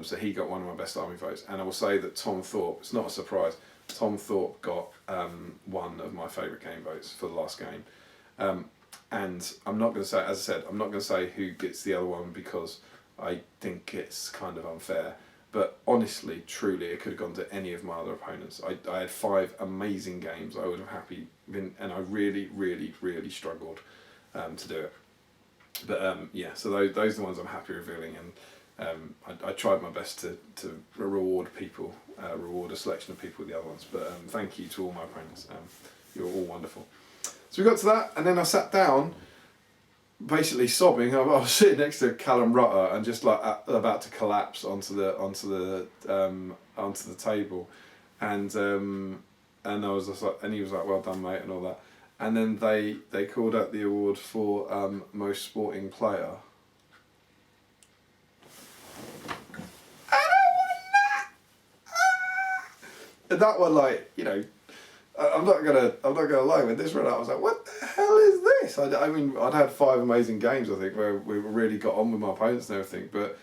So he got one of my best army votes. And I will say that Tom Thorpe, it's not a surprise, Tom Thorpe got one of my favourite game votes for the last game. And I'm not going to say, as I said, I'm not going to say who gets the other one because I think it's kind of unfair. But honestly, truly, it could have gone to any of my other opponents. I had 5 amazing games. I would have happy been, and I really struggled to do it. But yeah, so those are the ones I'm happy revealing, and I tried my best to reward people, reward a selection of people with the other ones. But thank you to all my opponents. You're all wonderful. So we got to that, and then I sat down, basically sobbing. I was sitting next to Callum Rutter and just like about to collapse onto the table, and I was just like, and he was like, "Well done, mate," and all that. And then they called out the award for most sporting player. And I won that. And that one, like, you know, I'm not gonna lie. When this ran out, I was like, "What the hell is this?" I mean, I'd had 5 amazing games, I think, where we really got on with my opponents and everything. But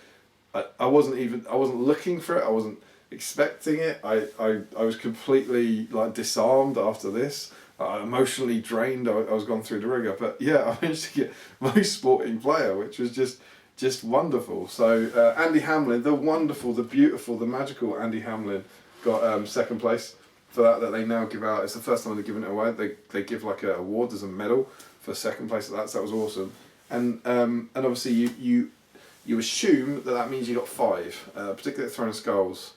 I wasn't looking for it. I wasn't expecting it. I was completely like disarmed after this. Emotionally drained. I was gone through the rigour. But yeah, I managed to get most sporting player, which was just wonderful. So Andy Hamlin, the wonderful, the beautiful, the magical Andy Hamlin got second place. for that they now give out. It's the first time they're giving it away. They give like a award as a medal for second place at that. So that was awesome. And obviously you assume that means you got 5, particularly at Throne of Skulls.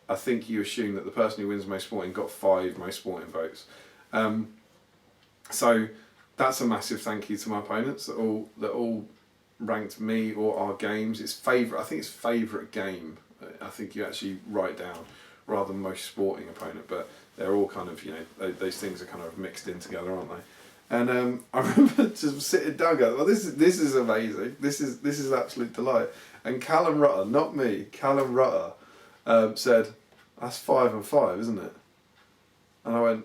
I think you assume that the person who wins most sporting got 5 most sporting votes. So that's a massive thank you to my opponents that all ranked me or our games. It's favourite. I think it's favourite game. I think you actually write down rather than most sporting opponent, but they're all kind of, you know, those things are kind of mixed in together, aren't they? And I remember just sitting down going, well, this is amazing. This is absolute delight. And Callum Rutter, not me, Callum Rutter, said, that's 5 and 5, isn't it? And I went,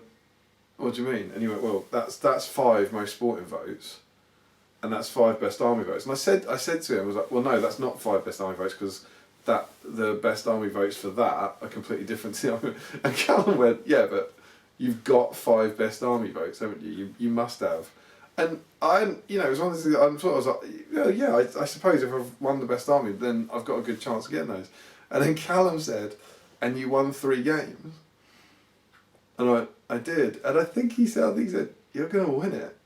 what do you mean? And he went, well, that's 5 most sporting votes, and that's 5 best army votes. And I said to him, I was like, well, no, that's not 5 best army votes, because the best army votes for that are completely different to the army. And Callum went, yeah, but you've got 5 best army votes, haven't you? You must have. And you know, it was one of those things. I was like, yeah, I suppose if I've won the best army, then I've got a good chance of getting those. And then Callum said, and you won 3 games. And I did. And I think he said, you're going to win it.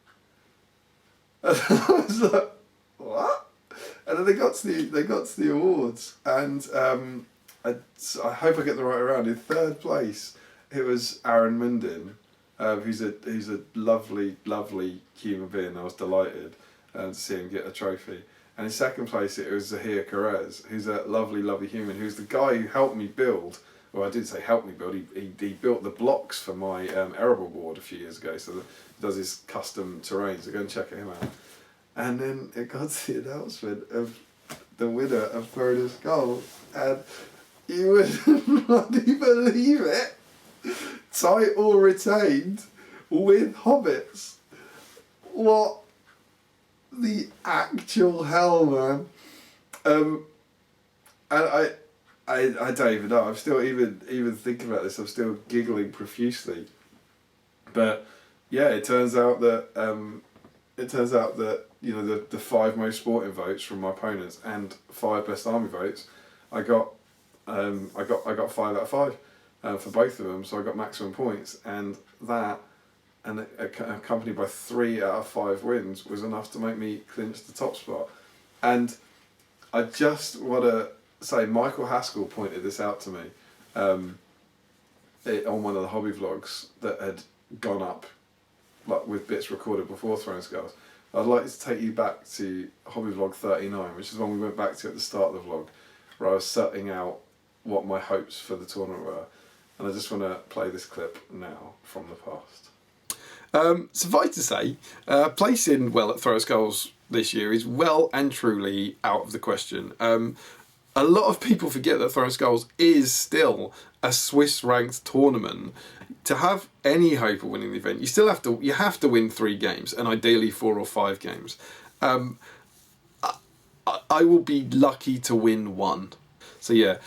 And I was like, what? And then they got to the awards, and I hope I get the right around. In 3rd place, it was Aaron Mundin, who's a lovely human being. I was delighted to see him get a trophy. And in 2nd place, it was Zahir Perez, who's a lovely human, who's the guy who helped me build. Well, I did say help me build. He built the blocks for my Erebor board a few years ago. So he does his custom terrain. So go and check him out. And then it got to the announcement of the winner of Throne of Skulls, and you would bloody believe it. Title retained with hobbits. What the actual hell, man? And I don't even know. I'm still even thinking about this. I'm still giggling profusely. But yeah, it turns out that you know the 5 most sporting votes from my opponents and 5 best army votes, I got 5 out of 5 for both of them. So I got maximum points, and that, and accompanied by 3 out of 5 wins, was enough to make me clinch the top spot. And I just want to say, Michael Haskell pointed this out to me on one of the hobby vlogs that had gone up, like with bits recorded before Throne of Skulls. I'd like to take you back to hobby vlog 39, which is one we went back to at the start of the vlog, where I was setting out what my hopes for the tournament were. And I just want to play this clip now from the past. Suffice to say, placing well at Throne of Skulls this year is well and truly out of the question. A lot of people forget that Throne of Skulls is still a Swiss ranked tournament. To have any hope of winning the event, you have to win 3 games, and ideally 4 or 5 games. I will be lucky to win 1. So yeah,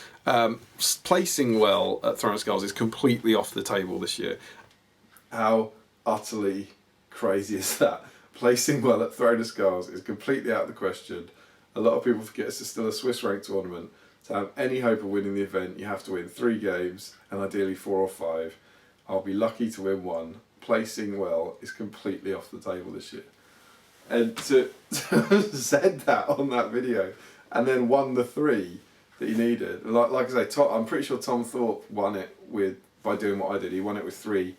placing well at Throne of Skulls is completely off the table this year. How utterly crazy is that? Placing well at Throne of Skulls is completely out of the question. A lot of people forget it's still a Swiss ranked tournament. To have any hope of winning the event, you have to win 3 games, and ideally 4 or 5. I'll be lucky to win 1. Placing well is completely off the table this year. And to have said that on that video, and then won the 3 that he needed. Like I say, I'm pretty sure Tom Thorpe won it by doing what I did. He won it with 3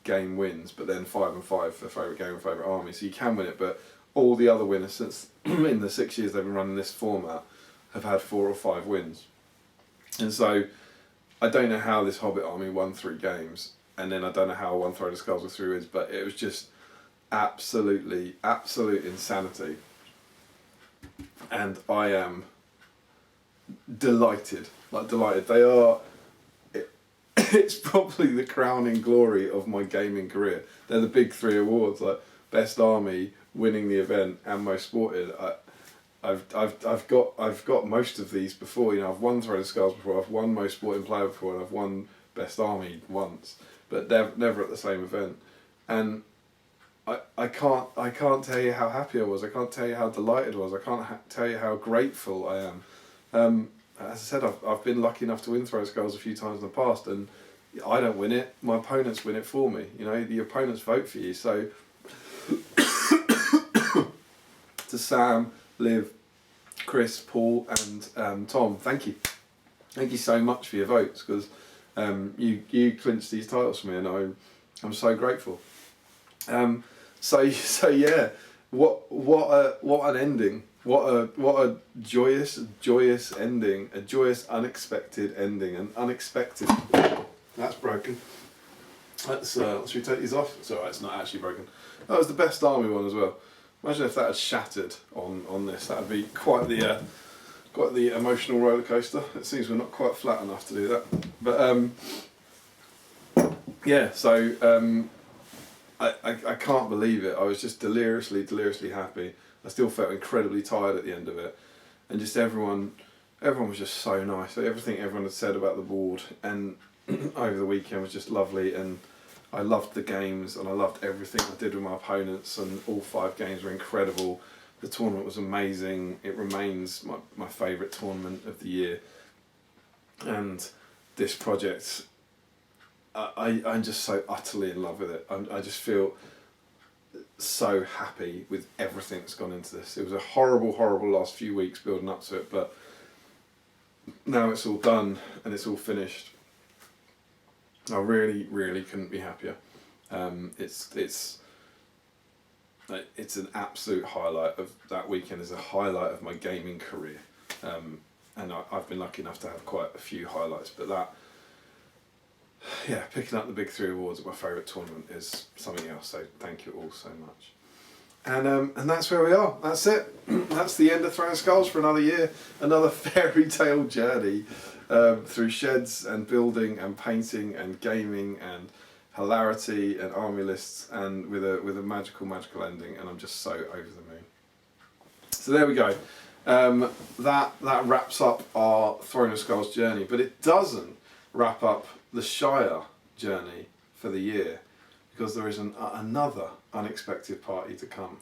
game wins, but then 5 and 5 for favourite game and favourite army. So you can win it, but all the other winners since in the 6 years they've been running this format have had 4 or 5 wins. And so I don't know how this Hobbit army won 3 games, and then I don't know how I won Throne of Skulls with 3 wins, but it was just absolute insanity. And I am delighted. They are. It's probably the crowning glory of my gaming career. They're the big 3 awards, like best army, winning the event, and most sported. I've got most of these before. You know, I've won Throne of Skulls before. I've won most sporting player before, and I've won best army once, but never at the same event. And I can't tell you how happy I was. I can't tell you how delighted I was. I can't tell you how grateful I am. As I said, I've been lucky enough to win Throne of Skulls a few times in the past, and I don't win it. My opponents win it for me. You know, the opponents vote for you. So to Sam, Liv, Chris, Paul, and Tom, thank you. Thank you so much for your votes, because you clinched these titles for me, and I'm so grateful. So yeah, what an ending! What a joyous ending! A joyous, unexpected ending, and unexpected. That's broken. Let's we take these off. It's alright. It's not actually broken. That was the best army one as well. Imagine if that had shattered on this. That would be quite the emotional roller coaster. It seems we're not quite flat enough to do that. But yeah. So I can't believe it. I was just deliriously happy. I still felt incredibly tired at the end of it, and just everyone was just so nice. Everything everyone had said about the board and over the weekend was just lovely, and I loved the games, and I loved everything I did with my opponents, and all 5 games were incredible. The tournament was amazing. It remains my favourite tournament of the year, and this project, I'm just so utterly in love with it. I just feel so happy with everything that's gone into this. It was a horrible last few weeks building up to it, but now it's all done and it's all finished. I really couldn't be happier. It's an absolute highlight of that weekend. Is a highlight of my gaming career, and I've been lucky enough to have quite a few highlights. But that, yeah, picking up the big 3 awards at my favourite tournament is something else. So thank you all so much. And that's where we are. That's it. That's the end of Throwing Skulls for another year. Another fairy tale journey through sheds and building and painting and gaming and hilarity and army lists, and with a magical ending. And I'm just so over the moon. So there we go. That wraps up our Throne of Skulls journey, but it doesn't wrap up the Shire journey for the year, because there is another unexpected party to come,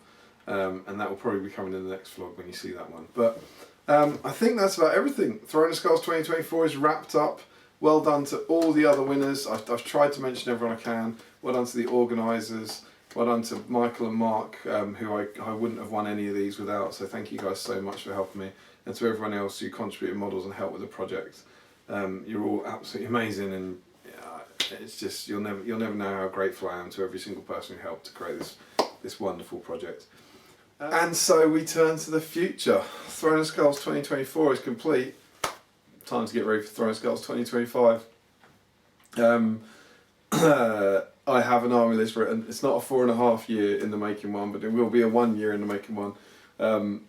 and that will probably be coming in the next vlog when you see that one. But I think that's about everything. Throne of Skulls 2024 is wrapped up. Well done to all the other winners. I've tried to mention everyone I can. Well done to the organisers. Well done to Michael and Mark, who I wouldn't have won any of these without. So thank you guys so much for helping me, and to everyone else who contributed models and helped with the project. You're all absolutely amazing, and it's just you'll never know how grateful I am to every single person who helped to create this wonderful project. And so we turn to the future. Throne of Skulls 2024 is complete. Time to get ready for Throne of Skulls 2025. I have an army list written. It's not a 4.5 year in the making one, but it will be a 1 year in the making one.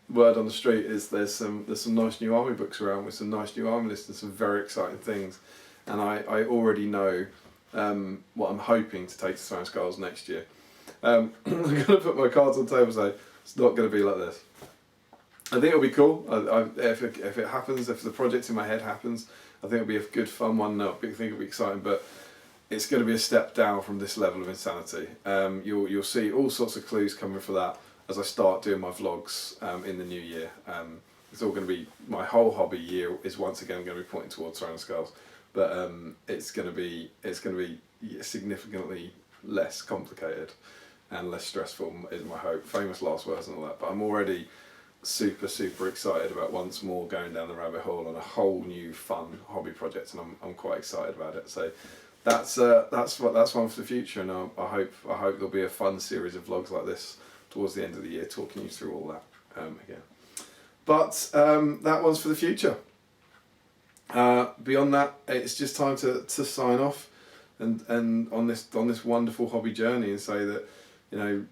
Word on the street is there's some nice new army books around with some nice new army lists and some very exciting things, and I already know what I'm hoping to take to Throne of Skulls next year. I'm going to put my cards on the table and say it's not going to be like this. I think it'll be cool. If it happens, if the project in my head happens, I think it'll be a good fun one. No, I think it'll be exciting, but it's going to be a step down from this level of insanity. You'll see all sorts of clues coming for that as I start doing my vlogs in the new year. It's all going to be, my whole hobby year is once again going to be pointing towards Throne of Skulls, but it's going to be significantly less complicated and less stressful is my hope. Famous last words and all that, but I'm already super excited about once more going down the rabbit hole on a whole new fun hobby project, and I'm quite excited about it. So that's one for the future, and I hope there'll be a fun series of vlogs like this towards the end of the year, talking you through all that again. But that one's for the future. Beyond that, it's just time to sign off and on this wonderful hobby journey, and say that, you know,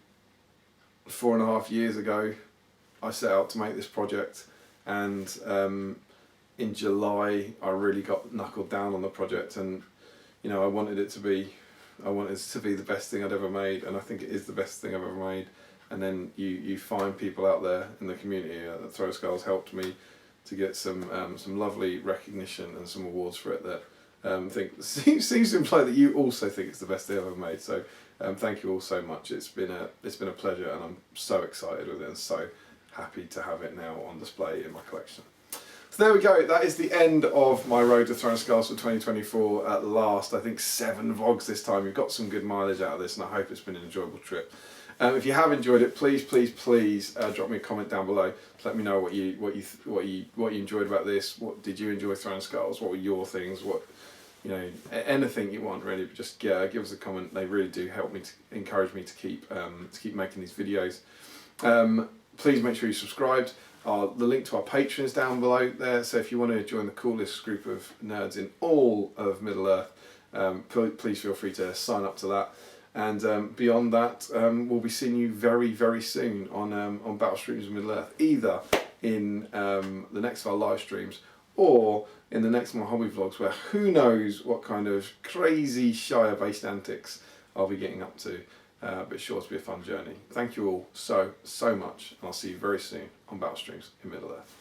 4.5 years ago I set out to make this project, and in July I really got knuckled down on the project, and you know, I wanted it to be the best thing I'd ever made, and I think it is the best thing I've ever made. And then you find people out there in the community that Throw Skulls helped me to get some lovely recognition and some awards for it that seems to imply that you also think it's the best thing I've ever made. So thank you all so much. It's been a pleasure, and I'm so excited with it and so happy to have it now on display in my collection. So there we go, that is the end of my Road to Throne Skulls for 2024 at last. I think 7 vlogs this time. You've got some good mileage out of this, and I hope it's been an enjoyable trip. If you have enjoyed it, please drop me a comment down below to let me know what you enjoyed about this. What did you enjoy Throne Skulls? What were your things? What, you know, anything you want really. Just give us a comment. They really do help me, to encourage me to keep making these videos. Please make sure you subscribed. The link to our Patreon is down below there, so if you want to join the coolest group of nerds in all of Middle-earth, please feel free to sign up to that. And beyond that, we'll be seeing you very, very soon on Battle Streams of Middle-earth, either in the next of our live streams or in the next of my hobby vlogs, where who knows what kind of crazy Shire-based antics I'll be getting up to. But it's sure to be a fun journey. Thank you all so much, and I'll see you very soon on Battle Streams in Middle-earth.